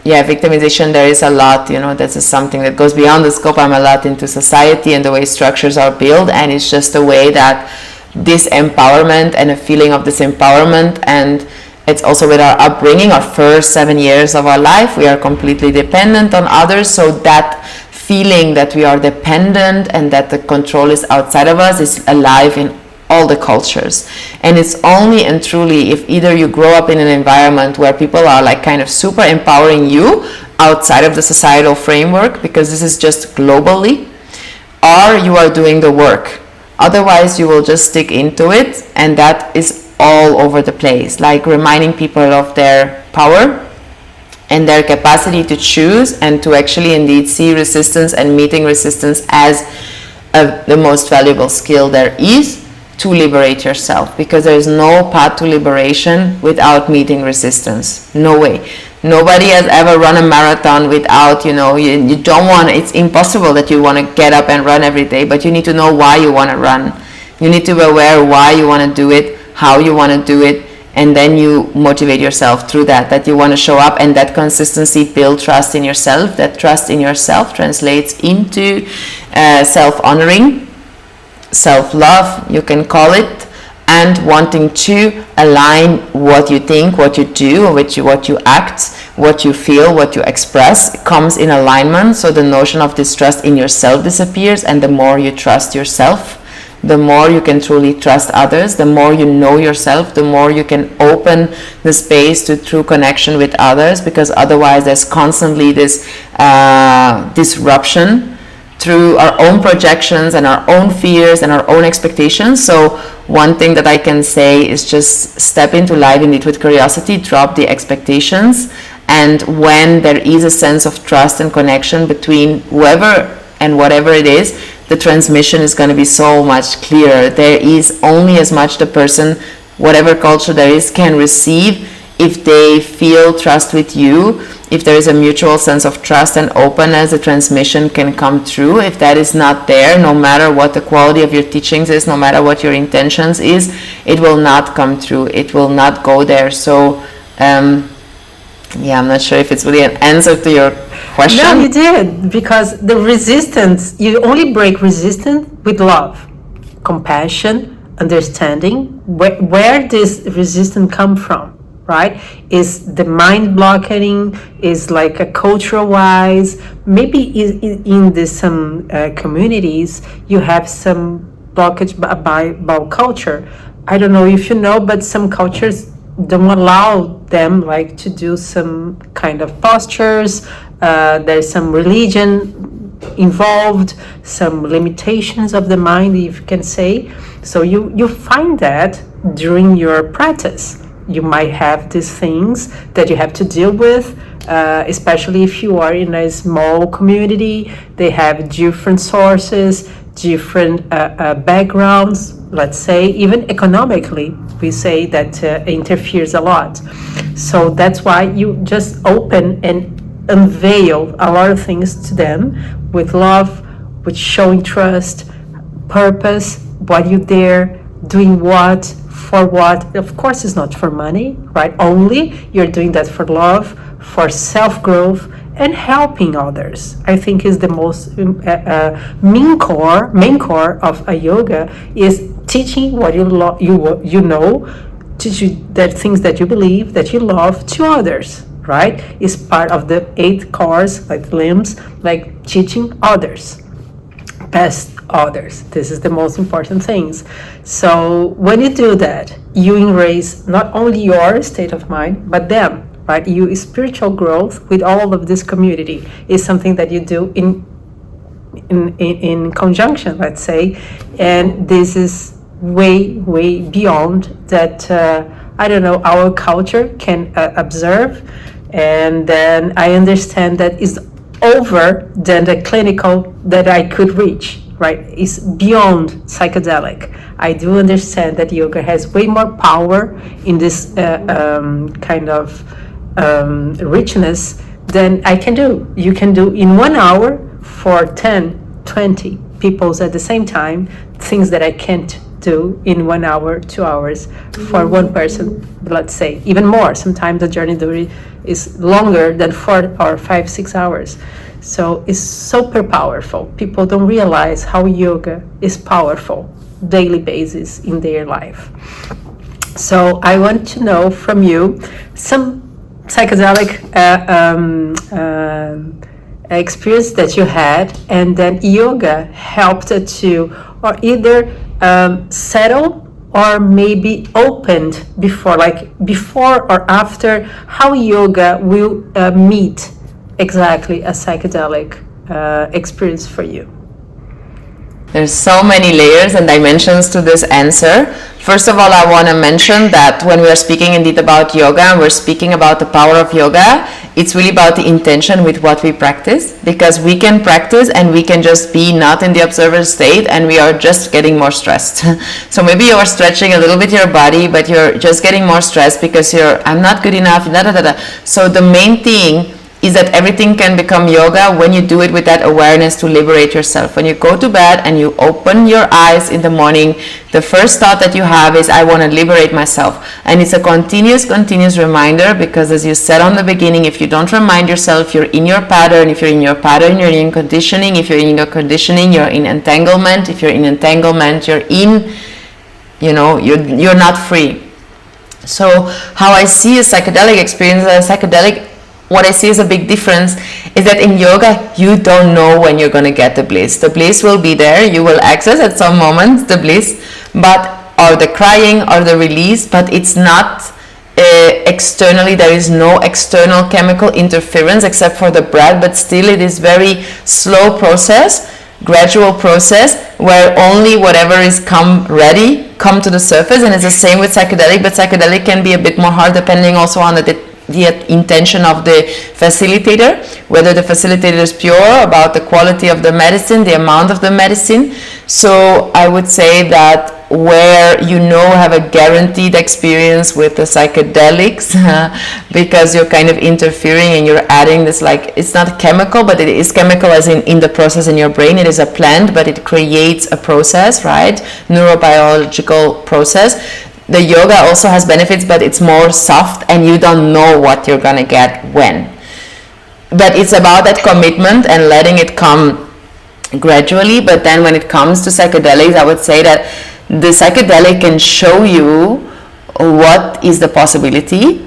victimization, there is a lot, that's just something that goes beyond the scope. I'm a lot into society and the way structures are built, and it's just a way that disempowerment and a feeling of disempowerment, and it's also with our upbringing, our first 7 years of our life, we are completely dependent on others. So that feeling that we are dependent and that the control is outside of us is alive in all the cultures. And it's only and truly if either you grow up in an environment where people are like kind of super empowering you outside of the societal framework, because this is just globally, or you are doing the work. Otherwise you will just stick into it, and that is all over the place, like reminding people of their power and their capacity to choose, and to actually indeed see resistance and meeting resistance as the most valuable skill there is to liberate yourself, because there is no path to liberation without meeting resistance. No way. Nobody has ever run a marathon without, you don't want, it's impossible that you want to get up and run every day, but you need to know why you want to run. You need to be aware why you want to do it, how you want to do it, and then you motivate yourself through that you want to show up, and that consistency build trust in yourself. That trust in yourself translates into self-honoring, self-love, you can call it, and wanting to align what you think, what you do, what you act, what you feel, what you express comes in alignment. So the notion of distrust in yourself disappears, and the more you trust yourself, the more you can truly trust others. The more you know yourself, the more you can open the space to true connection with others, because otherwise there's constantly this disruption through our own projections and our own fears and our own expectations. So one thing that I can say is just step into life indeed with curiosity, drop the expectations, and when there is a sense of trust and connection between whoever and whatever it is, the transmission is going to be so much clearer. There is only as much the person, whatever culture there is, can receive if they feel trust with you. If there is a mutual sense of trust and openness, the transmission can come through. If that is not there, no matter what the quality of your teachings is, no matter what your intentions is, it will not come through. It will not go there. So I'm not sure if it's really an answer to your question. No, you did, because the resistance, you only break resistance with love, compassion, understanding. Where does resistance come from, right? Is the mind blocking, is like a cultural wise, maybe in some communities you have some blockage about culture. I don't know if you know, but some cultures don't allow them like to do some kind of postures. There's some religion involved, some limitations of the mind, if you can say. So you find that during your practice. You might have these things that you have to deal with, especially if you are in a small community. They have different sources, different backgrounds, let's say, even economically, we say that interferes a lot. So that's why you just open and unveil a lot of things to them with love, with showing trust, purpose, what you there, doing what, for what. Of course, it's not for money, right? Only you're doing that for love, for self-growth, and helping others. I think is the most main core of a yoga is teaching what you know, teach you that things that you believe, that you love to others, right? Is part of the 8 cores, like limbs, like teaching others, past others. This is the most important things. So when you do that, you embrace not only your state of mind, but them, right? Your spiritual growth with all of this community is something that you do in conjunction, let's say, and this is way beyond that. I don't know, our culture can observe, and then I understand that is over than the clinical that I could reach, right? It's beyond psychedelic. I do understand that yoga has way more power in this kind of richness than I can do. You can do in 1 hour for 10, 20 people at the same time, things that I can't do in 1 hour, 2 hours for one person, let's say, even more. Sometimes the journey is longer than 4 or 5, 6 hours. So it's super powerful. People don't realize how yoga is powerful daily basis in their life. So I want to know from you some psychedelic experience that you had, and then yoga helped to, or either settle or maybe opened before, like before or after, how yoga will meet exactly a psychedelic experience for you. There's so many layers and dimensions to this answer. First of all, I want to mention that when we are speaking indeed about yoga and we're speaking about the power of yoga, it's really about the intention with what we practice, because we can practice and we can just be not in the observer state and we are just getting more stressed. So maybe you are stretching a little bit your body, but you're just getting more stressed because I'm not good enough, So the main thing is that everything can become yoga when you do it with that awareness to liberate yourself. When you go to bed and you open your eyes in the morning, the first thought that you have is, I want to liberate myself. And it's a continuous reminder, because as you said on the beginning, if you don't remind yourself, you're in your pattern. If you're in your pattern, you're in conditioning. If you're in your conditioning, you're in entanglement. If you're in entanglement, you're not free. So how I see a psychedelic experience, what I see as a big difference is that in yoga, you don't know when you're going to get the bliss. The bliss will be there. You will access at some moment the bliss, or the crying or the release, but it's not externally. There is no external chemical interference except for the breath, but still it is very slow process, gradual process, where only whatever is come to the surface. And it's the same with psychedelic, but psychedelic can be a bit more hard depending also on the intention of the facilitator, whether the facilitator is pure about the quality of the medicine, the amount of the medicine. So I would say that where have a guaranteed experience with the psychedelics, because you're kind of interfering and you're adding this, like, it's not chemical, but it is chemical as in the process in your brain. It is a plant, but it creates a process, right? Neurobiological process. The yoga also has benefits, but it's more soft and you don't know what you're going to get when. But it's about that commitment and letting it come gradually. But then when it comes to psychedelics, I would say that the psychedelic can show you what is the possibility.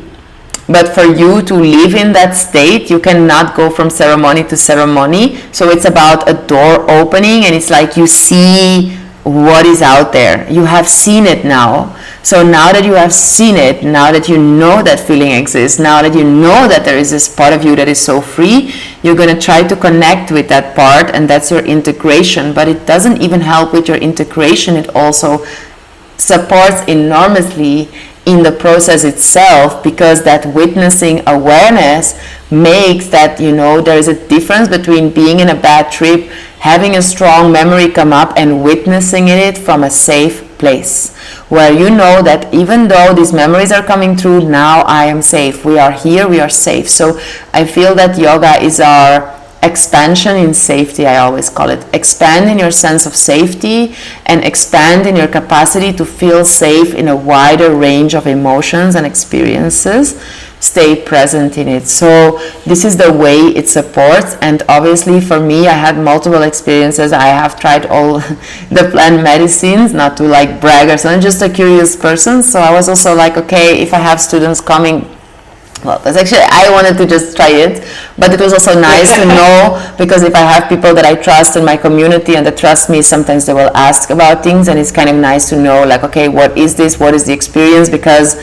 But for you to live in that state, you cannot go from ceremony to ceremony. So it's about a door opening, and it's like you see what is out there. You have seen it now. So now that you have seen it, now that you know that feeling exists, now that you know that there is this part of you that is so free, you're going to try to connect with that part, and that's your integration. But it doesn't even help with your integration. It also supports enormously in the process itself, because that witnessing awareness makes that, there is a difference between being in a bad trip, having a strong memory come up, and witnessing it from a safe place, where you know that even though these memories are coming through, now I am safe, we are here, we are safe. So I feel that yoga is our expansion in safety, I always call it. Expand in your sense of safety, and expand in your capacity to feel safe in a wider range of emotions and experiences. Stay present in it. So this is the way it supports. And obviously for me, I had multiple experiences. I have tried all the plant medicines, not to like brag or something, just a curious person. So I was also like, okay, if I have students coming, well, that's actually, I wanted to just try it, but it was also nice to know, because if I have people that I trust in my community and that trust me, sometimes they will ask about things, and it's kind of nice to know, like, okay, what is this? What is the experience? Because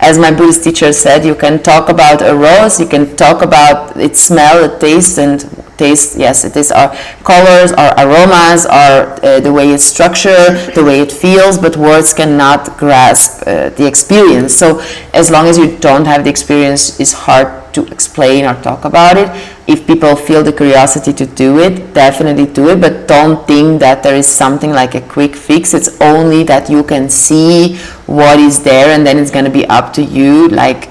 as my Buddhist teacher said, you can talk about a rose, you can talk about its smell, the taste, and taste, yes, it is our colors, our aromas, our the way it's structured, the way it feels, but words cannot grasp the experience. So as long as you don't have the experience, it's hard to explain or talk about it. If people feel the curiosity to do it, definitely do it, but don't think that there is something like a quick fix. It's only that you can see what is there, and then it's going to be up to you. Like,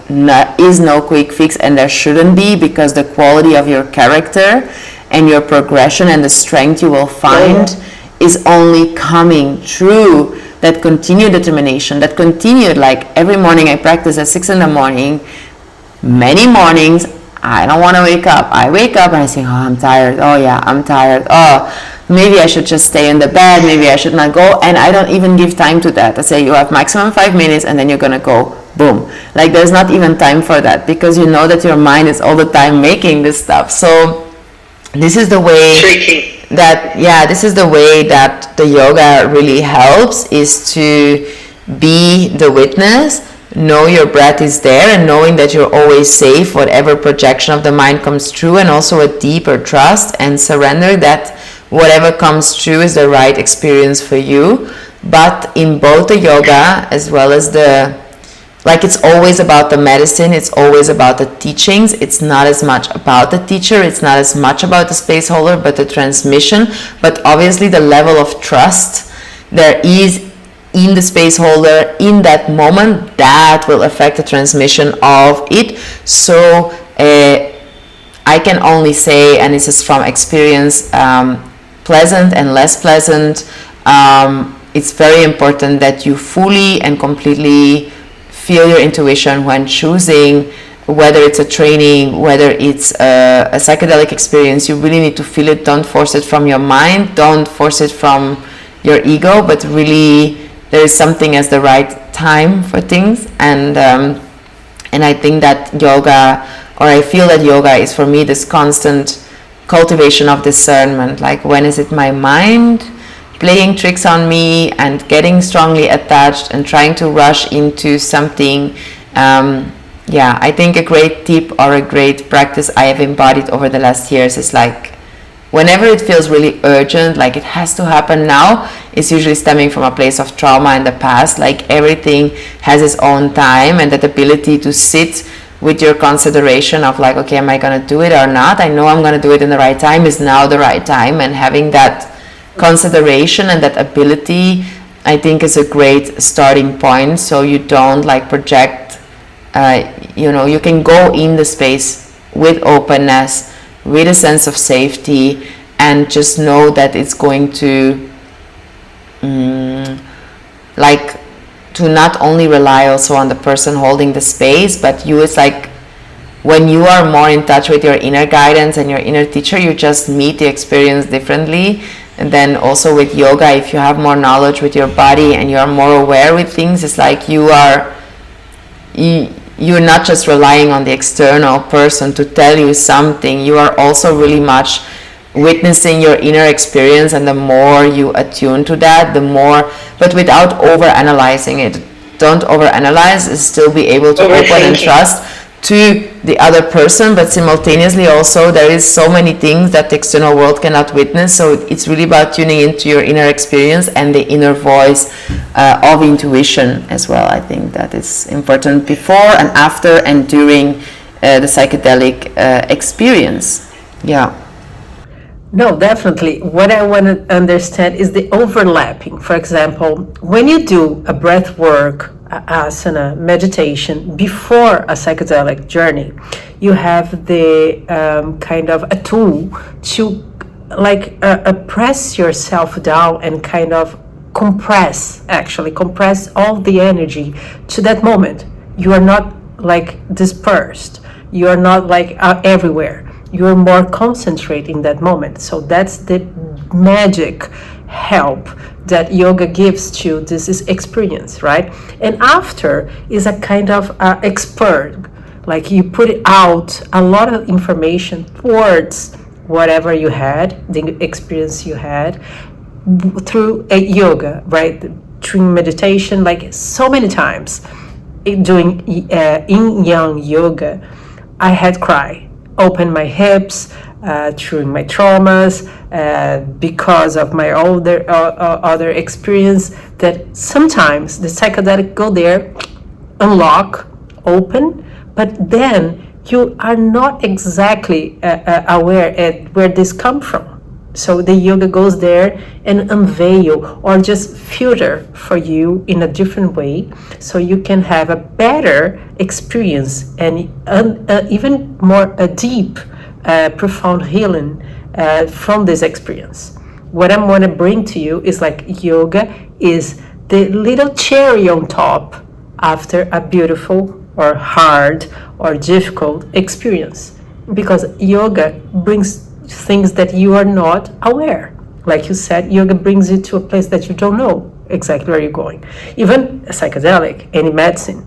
is no quick fix, and there shouldn't be, because the quality of your character and your progression and the strength you will find is only coming through that continued determination, that continued, like every morning I practice at 6 in the morning. Many mornings I don't want to wake up. I wake up and I say, oh, I'm tired. Oh yeah, I'm tired. Oh, maybe I should just stay in the bed. Maybe I should not go. And I don't even give time to that. I say, you have maximum 5 minutes, and then you're going to go. Boom. Like, there's not even time for that, because you know that your mind is all the time making this stuff. So this is the way this is the way that the yoga really helps, is to be the witness. Know your breath is there, and knowing that you're always safe, whatever projection of the mind comes through, and also a deeper trust and surrender that whatever comes through is the right experience for you. But in both the yoga as well as it's always about the medicine, it's always about the teachings. It's not as much about the teacher, it's not as much about the space holder, but the transmission. But obviously the level of trust there is in the space holder in that moment, that will affect the transmission of it. So I can only say, and this is from experience, pleasant and less pleasant, it's very important that you fully and completely feel your intuition when choosing, whether it's a training, whether it's a psychedelic experience. You really need to feel it. Don't force it from your mind, don't force it from your ego, but really there is something as the right time for things. And I think that yoga, or I feel that yoga is for me this constant cultivation of discernment. Like, when is it my mind playing tricks on me and getting strongly attached and trying to rush into something? I think a great tip or a great practice I have embodied over the last years is like, whenever it feels really urgent, like it has to happen now, it's usually stemming from a place of trauma in the past. Like, everything has its own time, and that ability to sit with your consideration of like, okay, am I going to do it or not? I know I'm going to do it in the right time. Is now the right time? And having that consideration and that ability, I think, is a great starting point. So you don't like project, you can go in the space with openness, with a sense of safety, and just know that it's going to to not only rely also on the person holding the space, but you, it's like when you are more in touch with your inner guidance and your inner teacher, you just meet the experience differently. And then also with yoga, if you have more knowledge with your body and you are more aware with things, it's like you're not just relying on the external person to tell you something. You are also really much witnessing your inner experience, and the more you attune to that, the more, but without over-analyzing it. Don't over-analyze, still be able to open and trust to the other person, but simultaneously also there is so many things that the external world cannot witness. So it's really about tuning into your inner experience and the inner voice of intuition as well. I think that is important before and after and during the psychedelic experience. Yeah. No, definitely. What I want to understand is the overlapping. For example, when you do a breath work, asana, meditation before a psychedelic journey, you have the kind of a tool to like press yourself down and kind of compress all the energy to that moment. You are not like dispersed. You are not like everywhere. You're more concentrated in that moment. So that's the magic help that yoga gives to this experience, right? And after is a kind of expert, like you put out a lot of information towards whatever you had, the experience you had through a yoga, right? Through meditation, like so many times doing yin yang yoga, I had cry. Open my hips through my traumas because of my other experience, that sometimes the psychedelic go there, unlock, open, but then you are not exactly aware at where this come from. So the yoga goes there and unveil or just filter for you in a different way, so you can have a better experience and even more a deep, profound healing from this experience. What I'm going to bring to you is like yoga is the little cherry on top after a beautiful or hard or difficult experience, because yoga brings things that you are not aware. Like you said, yoga brings you to a place that you don't know exactly where you're going. Even a psychedelic, any medicine,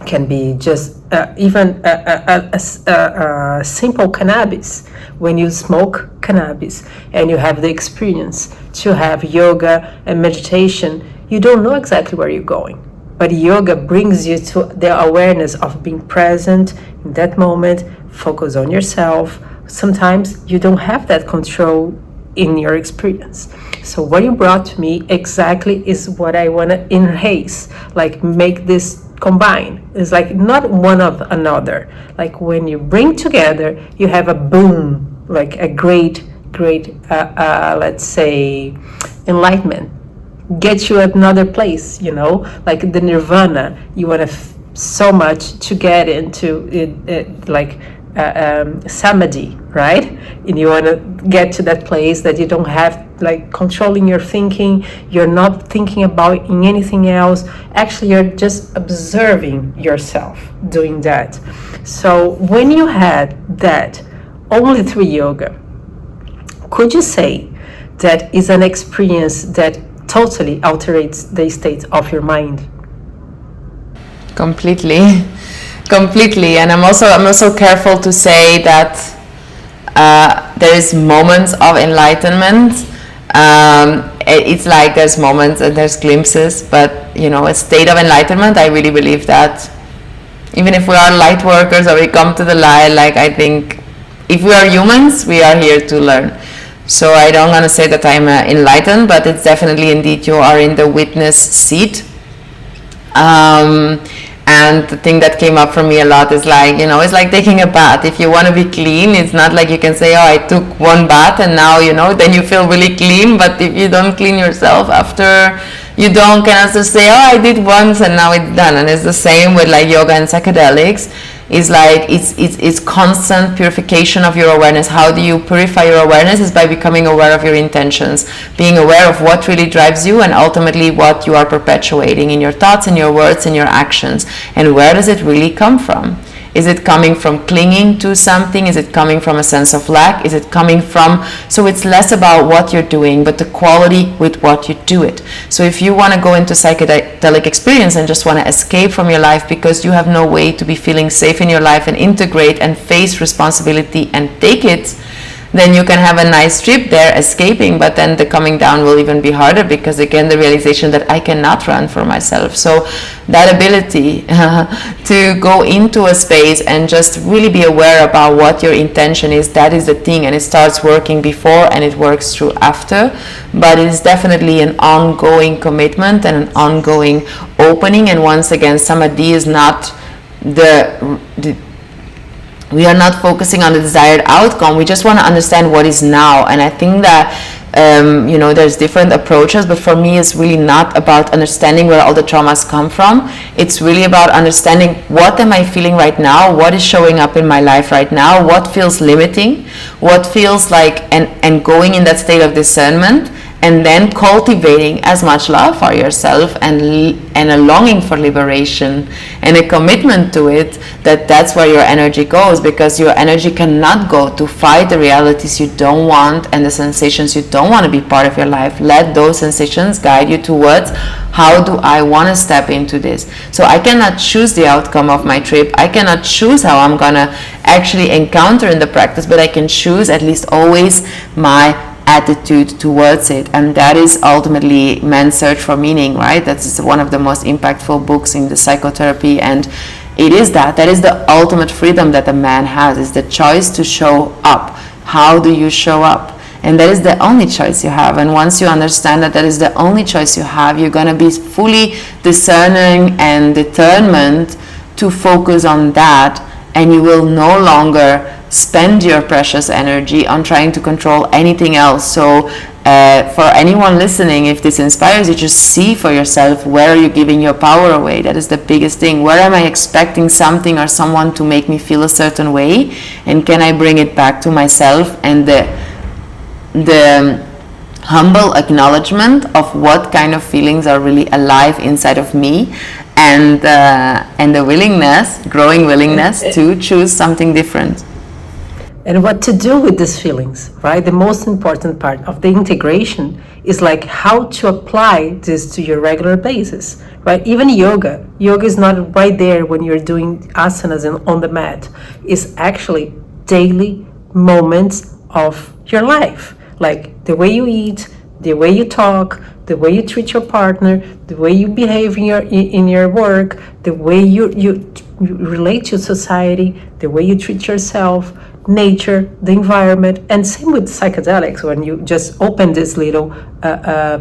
can be just even a simple cannabis. When you smoke cannabis and you have the experience to have yoga and meditation, you don't know exactly where you're going. But yoga brings you to the awareness of being present in that moment, focus on yourself. Sometimes you don't have that control in your experience. So what you brought to me exactly is what I want to enhance, like make this combine. It's like not one of another. Like when you bring together, you have a boom, like a great, let's say, enlightenment. Get you at another place, like the nirvana. You want to so much to get into it like samadhi, right? And you want to get to that place that you don't have like controlling your thinking. You're not thinking about anything else. Actually, you're just observing yourself doing that. So when you had that only through yoga, could you say that is an experience that totally alters the state of your mind? Completely, and I'm also careful to say that there is moments of enlightenment. It's like there's moments and there's glimpses, but a state of enlightenment, I really believe that even if we are light workers or we come to the light, like I think if we are humans, we are here to learn. So I don't want to say that I'm enlightened, but it's definitely indeed you are in the witness seat. And the thing that came up for me a lot is like, it's like taking a bath. If you want to be clean, it's not like you can say, oh, I took one bath and now, then you feel really clean. But if you don't clean yourself after, you don't can just say, oh, I did once and now it's done. And it's the same with like yoga and psychedelics. It's like it's constant purification of your awareness. How do you purify your awareness? Is by becoming aware of your intentions, being aware of what really drives you, and ultimately what you are perpetuating in your thoughts, in your words, in your actions. And where does it really come from? Is it coming from clinging to something? Is it coming from a sense of lack? Is it coming from... So it's less about what you're doing, but the quality with what you do it. So if you want to go into psychedelic experience and just want to escape from your life because you have no way to be feeling safe in your life and integrate and face responsibility and take it, then you can have a nice trip there escaping, but then the coming down will even be harder, because again the realization that I cannot run for myself. So that ability to go into a space and just really be aware about what your intention is, that is the thing, and it starts working before and it works through after, but it is definitely an ongoing commitment and an ongoing opening. And once again, samadhi is not we are not focusing on the desired outcome. We just want to understand what is now. And I think that there's different approaches, but for me it's really not about understanding where all the traumas come from. It's really about understanding, what am I feeling right now, what is showing up in my life right now, what feels limiting, what feels like, and going in that state of discernment, and then cultivating as much love for yourself and a longing for liberation and a commitment to it, that's where your energy goes, because your energy cannot go to fight the realities you don't want and the sensations you don't want to be part of your life. Let those sensations guide you towards, how do I want to step into this? So I cannot choose the outcome of my trip. I cannot choose how I'm gonna actually encounter in the practice, but I can choose at least always my attitude towards it. And that is ultimately Man's Search for Meaning, right? That's one of the most impactful books in the psychotherapy, and it is that is the ultimate freedom that a man has, is the choice to show up. How do you show up? And that is the only choice you have. And once you understand that is the only choice you have, you're going to be fully discerning and determined to focus on that, and you will no longer spend your precious energy on trying to control anything else. So for anyone listening, if this inspires you, just see for yourself, where are you giving your power away? That is the biggest thing. Where am I expecting something or someone to make me feel a certain way, and can I bring it back to myself? And the humble acknowledgement of what kind of feelings are really alive inside of me, and the growing willingness to choose something different. And what to do with these feelings, right? The most important part of the integration is like how to apply this to your regular basis, right? Even yoga is not right there when you're doing asanas on the mat. It's actually daily moments of your life, like the way you eat, the way you talk, the way you treat your partner, the way you behave in your work, the way you relate to society, the way you treat yourself, nature, the environment. And same with psychedelics. When you just open this little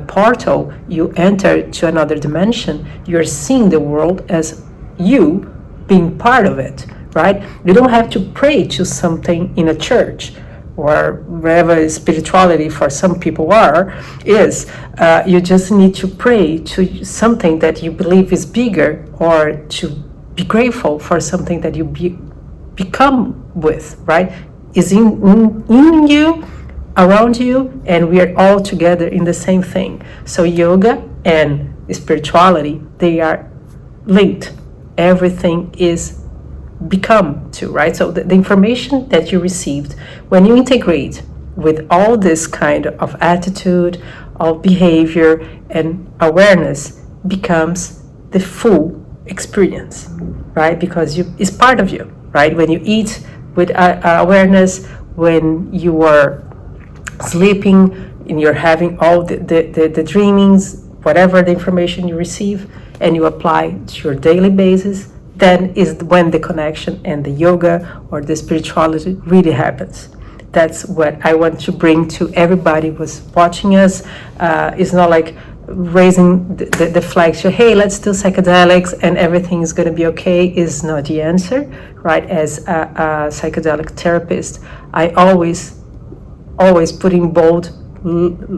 portal, you enter to another dimension. You're seeing the world as you being part of it, right? You don't have to pray to something in a church or wherever spirituality for some people is. You just need to pray to something that you believe is bigger, or to be grateful for something that you become with, right? Is in you, around you, and we are all together in the same thing. So yoga and spirituality, they are linked. Everything is become to, right? So the information that you received, when you integrate with all this kind of attitude, of behavior and awareness, becomes the full experience, right? Because it's part of you, right? When you eat with awareness, when you are sleeping and you're having all the dreamings, whatever the information you receive, and you apply to your daily basis, then is when the connection and the yoga or the spirituality really happens. That's what I want to bring to everybody who's watching us. It's not like raising the flag to, hey, let's do psychedelics and everything is going to be okay, is not the answer, right? As a psychedelic therapist, I always put in bold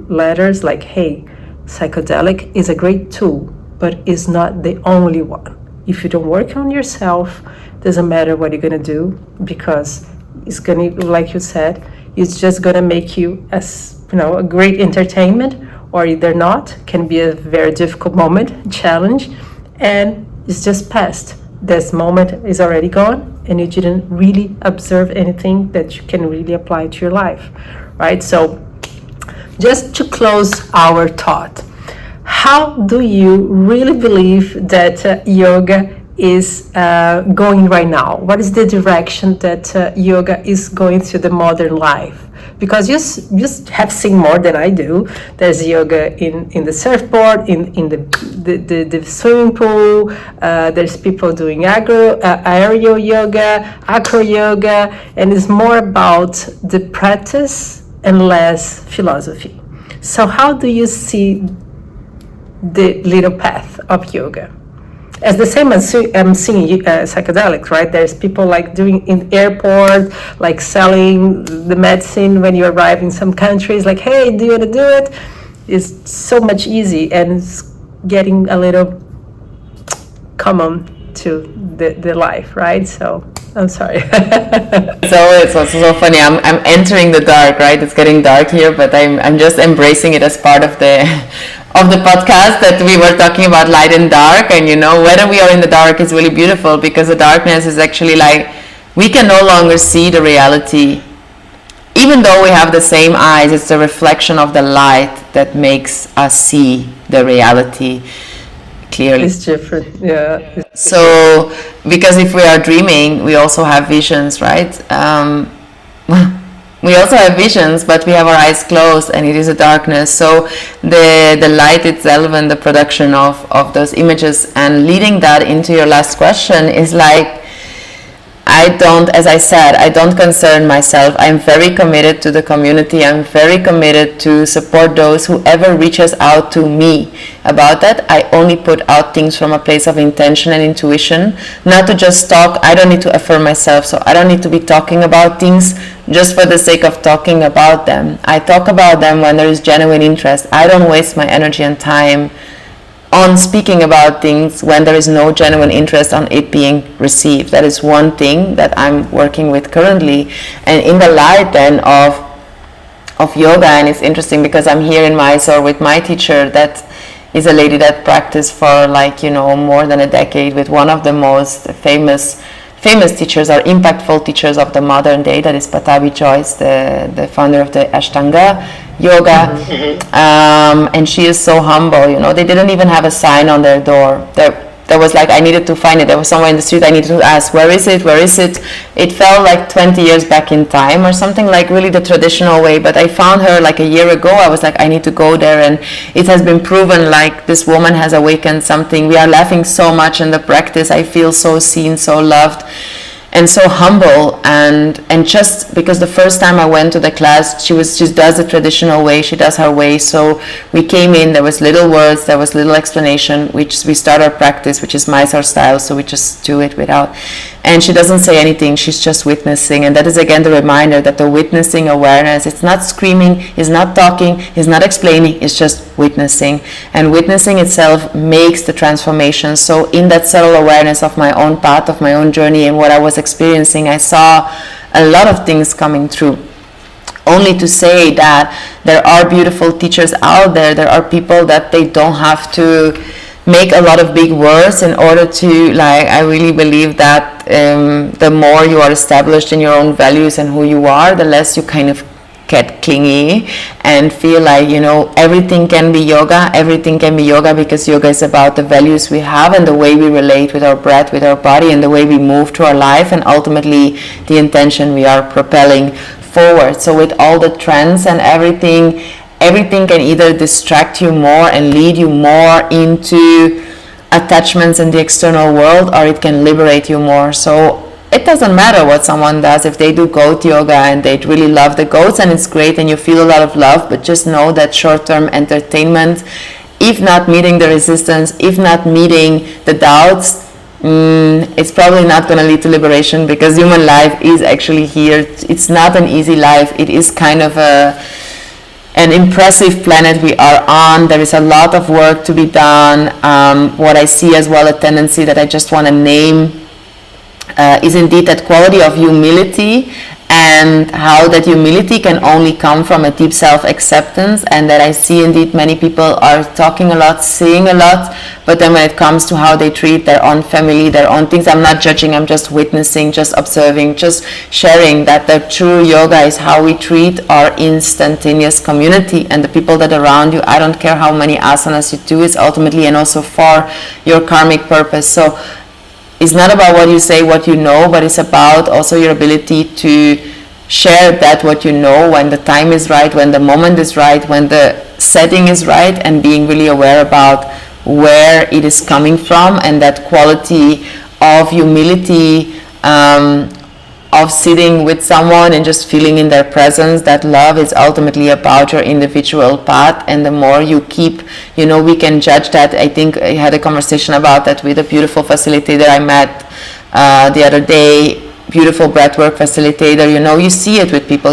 letters like, hey, psychedelic is a great tool, but is not the only one. If you don't work on yourself, doesn't matter what you're going to do, because it's going to, like you said, it's just going to make you a great entertainment, or either not, can be a very difficult moment, challenge, and it's just past. This moment is already gone, and you didn't really observe anything that you can really apply to your life, right? So just to close our thought, how do you really believe that yoga is going right now? What is the direction that yoga is going through the modern life? because you have seen more than I do. There's yoga in the surfboard, in the swimming pool. There's people doing aerial yoga, acro yoga, and it's more about the practice and less philosophy. So how do you see the little path of yoga? As the same as I'm seeing psychedelics, right? There's people like doing in airport, like selling the medicine when you arrive in some countries, like, hey, do you want to do it? It's so much easy, and it's getting a little common to the life, right? So I'm sorry. So it's also so funny. I'm entering the dark, right? It's getting dark here, but I'm just embracing it as part of the podcast, that we were talking about light and dark, and whether we are in the dark is really beautiful, because the darkness is actually like we can no longer see the reality. Even though we have the same eyes, it's the reflection of the light that makes us see the reality clearly. It's different, yeah. So, because if we are dreaming, we also have visions, right? We also have visions, but we have our eyes closed, and it is a darkness. So the light itself and the production of those images, and leading that into your last question, is like, as I said, I don't concern myself. I'm very committed to the community. I'm very committed to support those who ever reaches out to me about that. I only put out things from a place of intention and intuition, not to just talk. I don't need to affirm myself, so I don't need to be talking about things just for the sake of talking about them. I talk about them when there is genuine interest. I don't waste my energy and time on speaking about things when there is no genuine interest on it being received. That is one thing that I'm working with currently. And in the light then of yoga, and it's interesting because I'm here in Mysore with my teacher, that is a lady that practiced for more than a decade with one of the most famous teachers or impactful teachers of the modern day, that is Patabi Joyce, the founder of the Ashtanga yoga. And she is so humble. They didn't even have a sign on their door. There was I needed to find it. There was somewhere in the street. I needed to ask, where is it? It felt like 20 years back in time or something, like really the traditional way. But I found her a year ago. I was like, I need to go there. And it has been proven this woman has awakened something. We are laughing so much in the practice. I feel so seen, so loved, and so humble, and just because the first time I went to the class, she does the traditional way, she does her way. So we came in, there was little words, there was little explanation, we start our practice, which is Mysore style, so we just do it without, and she doesn't say anything, she's just witnessing. And that is again the reminder that the witnessing awareness, it's not screaming, it's not talking, it's not explaining, it's just witnessing. And witnessing itself makes the transformation. So in that subtle awareness of my own path, of my own journey, and what I was experiencing, I saw a lot of things coming through. Only to say that there are beautiful teachers out there. There are people that they don't have to make a lot of big words in order to, I really believe that the more you are established in your own values and who you are, the less you kind of get clingy and feel everything can be yoga, because yoga is about the values we have and the way we relate with our breath, with our body, and the way we move through our life, and ultimately the intention we are propelling forward. So with all the trends and everything can either distract you more and lead you more into attachments in the external world, or it can liberate you more. So it doesn't matter what someone does. If they do goat yoga and they really love the goats, and it's great and you feel a lot of love, but just know that short-term entertainment, if not meeting the resistance, if not meeting the doubts, it's probably not going to lead to liberation, because human life is actually here. It's not an easy life. It is kind of an impressive planet we are on. There is a lot of work to be done. What I see as well, a tendency that I just want to name, is indeed that quality of humility, and how that humility can only come from a deep self-acceptance, and that I see indeed many people are talking a lot, saying a lot, but then when it comes to how they treat their own family, their own things, I'm not judging, I'm just witnessing, just observing, just sharing that the true yoga is how we treat our instantaneous community and the people that are around you. I don't care how many asanas you do, it's ultimately and also for your karmic purpose. So it's not about what you say, what you know, but it's about also your ability to share that what you know when the time is right, when the moment is right, when the setting is right, and being really aware about where it is coming from, and that quality of humility, of sitting with someone and just feeling in their presence, that love is ultimately about your individual path. And the more you keep, we can judge that. I think I had a conversation about that with a beautiful facilitator I met the other day, beautiful breathwork facilitator. You see it with people.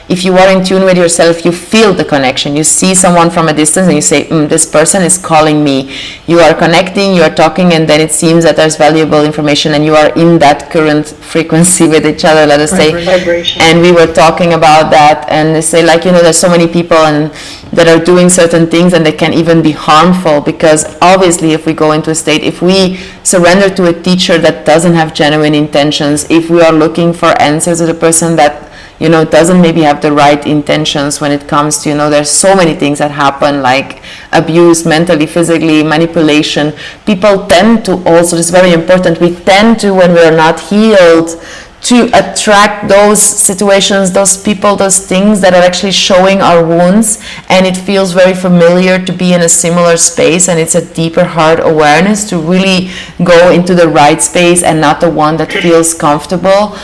If you are in tune with yourself, you feel the connection. You see someone from a distance and you say, this person is calling me. You are connecting, you are talking, and then it seems that there's valuable information and you are in that current frequency with each other, let us say. Vibration. And we were talking about that, and they say, there's so many people that are doing certain things, and they can even be harmful, because obviously if we go into a state, if we surrender to a teacher that doesn't have genuine intentions, if we are looking for answers to the person that doesn't maybe have the right intentions when it comes to, there's so many things that happen, like abuse, mentally, physically, manipulation. People tend to also, this is very important, we tend to, when we're not healed, to attract those situations, those people, those things that are actually showing our wounds, and it feels very familiar to be in a similar space, and it's a deeper heart awareness to really go into the right space and not the one that feels comfortable.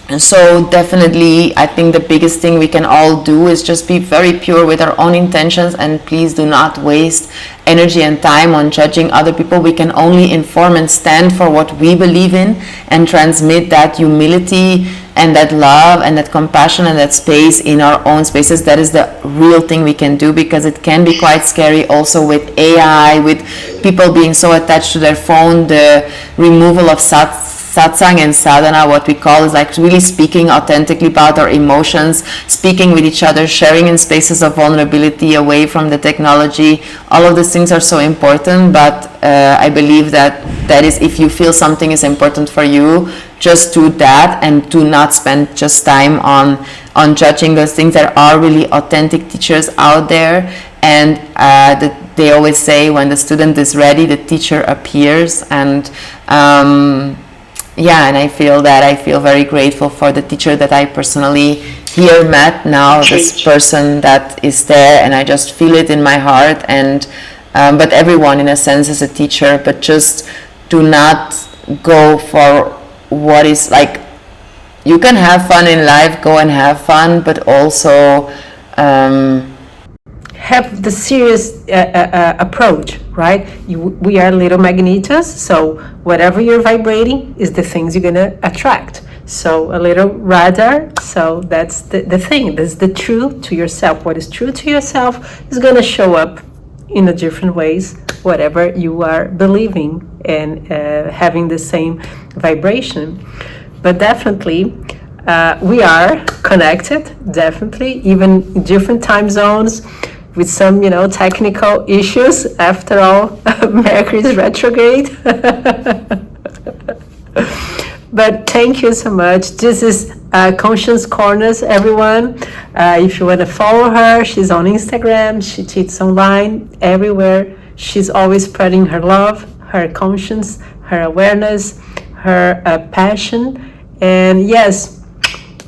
And so definitely, I think the biggest thing we can all do is just be very pure with our own intentions, and please do not waste energy and time on judging other people. We can only inform and stand for what we believe in, and transmit that humility and that love and that compassion and that space in our own spaces. That is the real thing we can do, because it can be quite scary also with AI, with people being so attached to their phone. The removal of satsang and sadhana, what we call, is like really speaking authentically about our emotions, speaking with each other, sharing in spaces of vulnerability away from the technology. All of these things are so important, but I believe that is, if you feel something is important for you, just do that, and do not spend just time on judging those things. There are really authentic teachers out there, and they always say, when the student is ready, the teacher appears. And and I feel very grateful for the teacher that I personally here met now, this person that is there, and I just feel it in my heart. And but everyone in a sense is a teacher, but just do not go for what is like, you can have fun in life, go and have fun, but also have the serious approach, right? We are little magnetos, so whatever you're vibrating is the things you're gonna attract. So a little radar, so that's the thing, that's the truth to yourself. What is true to yourself is gonna show up in a different ways, whatever you are believing and having the same vibration. But definitely, we are connected, definitely, even in different time zones, with some, technical issues. After all, Mercury is retrograde. But thank you so much. This is Conscience Corners, everyone. If you want to follow her, she's on Instagram. She teaches online, everywhere. She's always spreading her love, her conscience, her awareness, her passion. And yes,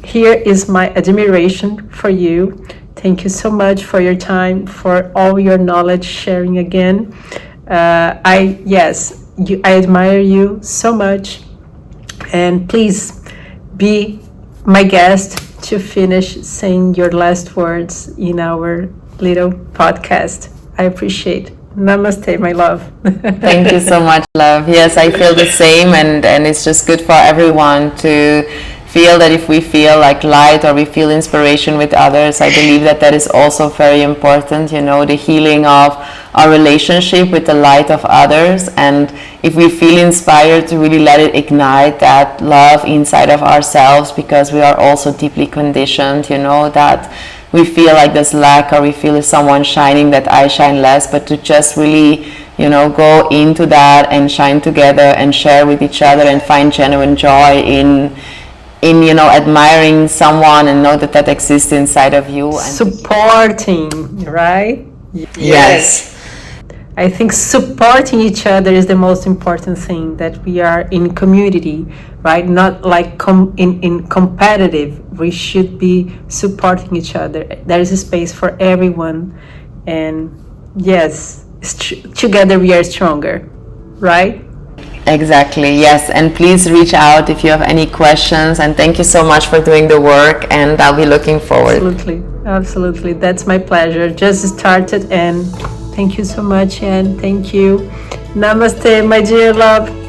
here is my admiration for you. Thank you so much for your time, for all your knowledge sharing again. I admire you so much. And please be my guest to finish saying your last words in our little podcast. I appreciate. Namaste, my love. Thank you so much, love. Yes, I feel the same, and it's just good for everyone to feel that if we feel like light or we feel inspiration with others, I believe that is also very important, the healing of our relationship with the light of others. And if we feel inspired, to really let it ignite that love inside of ourselves, because we are also deeply conditioned, that we feel like there's lack, or we feel if someone's shining that I shine less, but to just really go into that and shine together and share with each other and find genuine joy in admiring someone, and know that exists inside of you. And supporting, right? Yes. I think supporting each other is the most important thing, that we are in community, right? Not like in competitive. We should be supporting each other. There is a space for everyone. And yes, together we are stronger, right? Exactly, yes. And please reach out if you have any questions. And thank you so much for doing the work. And I'll be looking forward. Absolutely. Absolutely. That's my pleasure. Just started, and thank you so much. And thank you. Namaste, my dear love.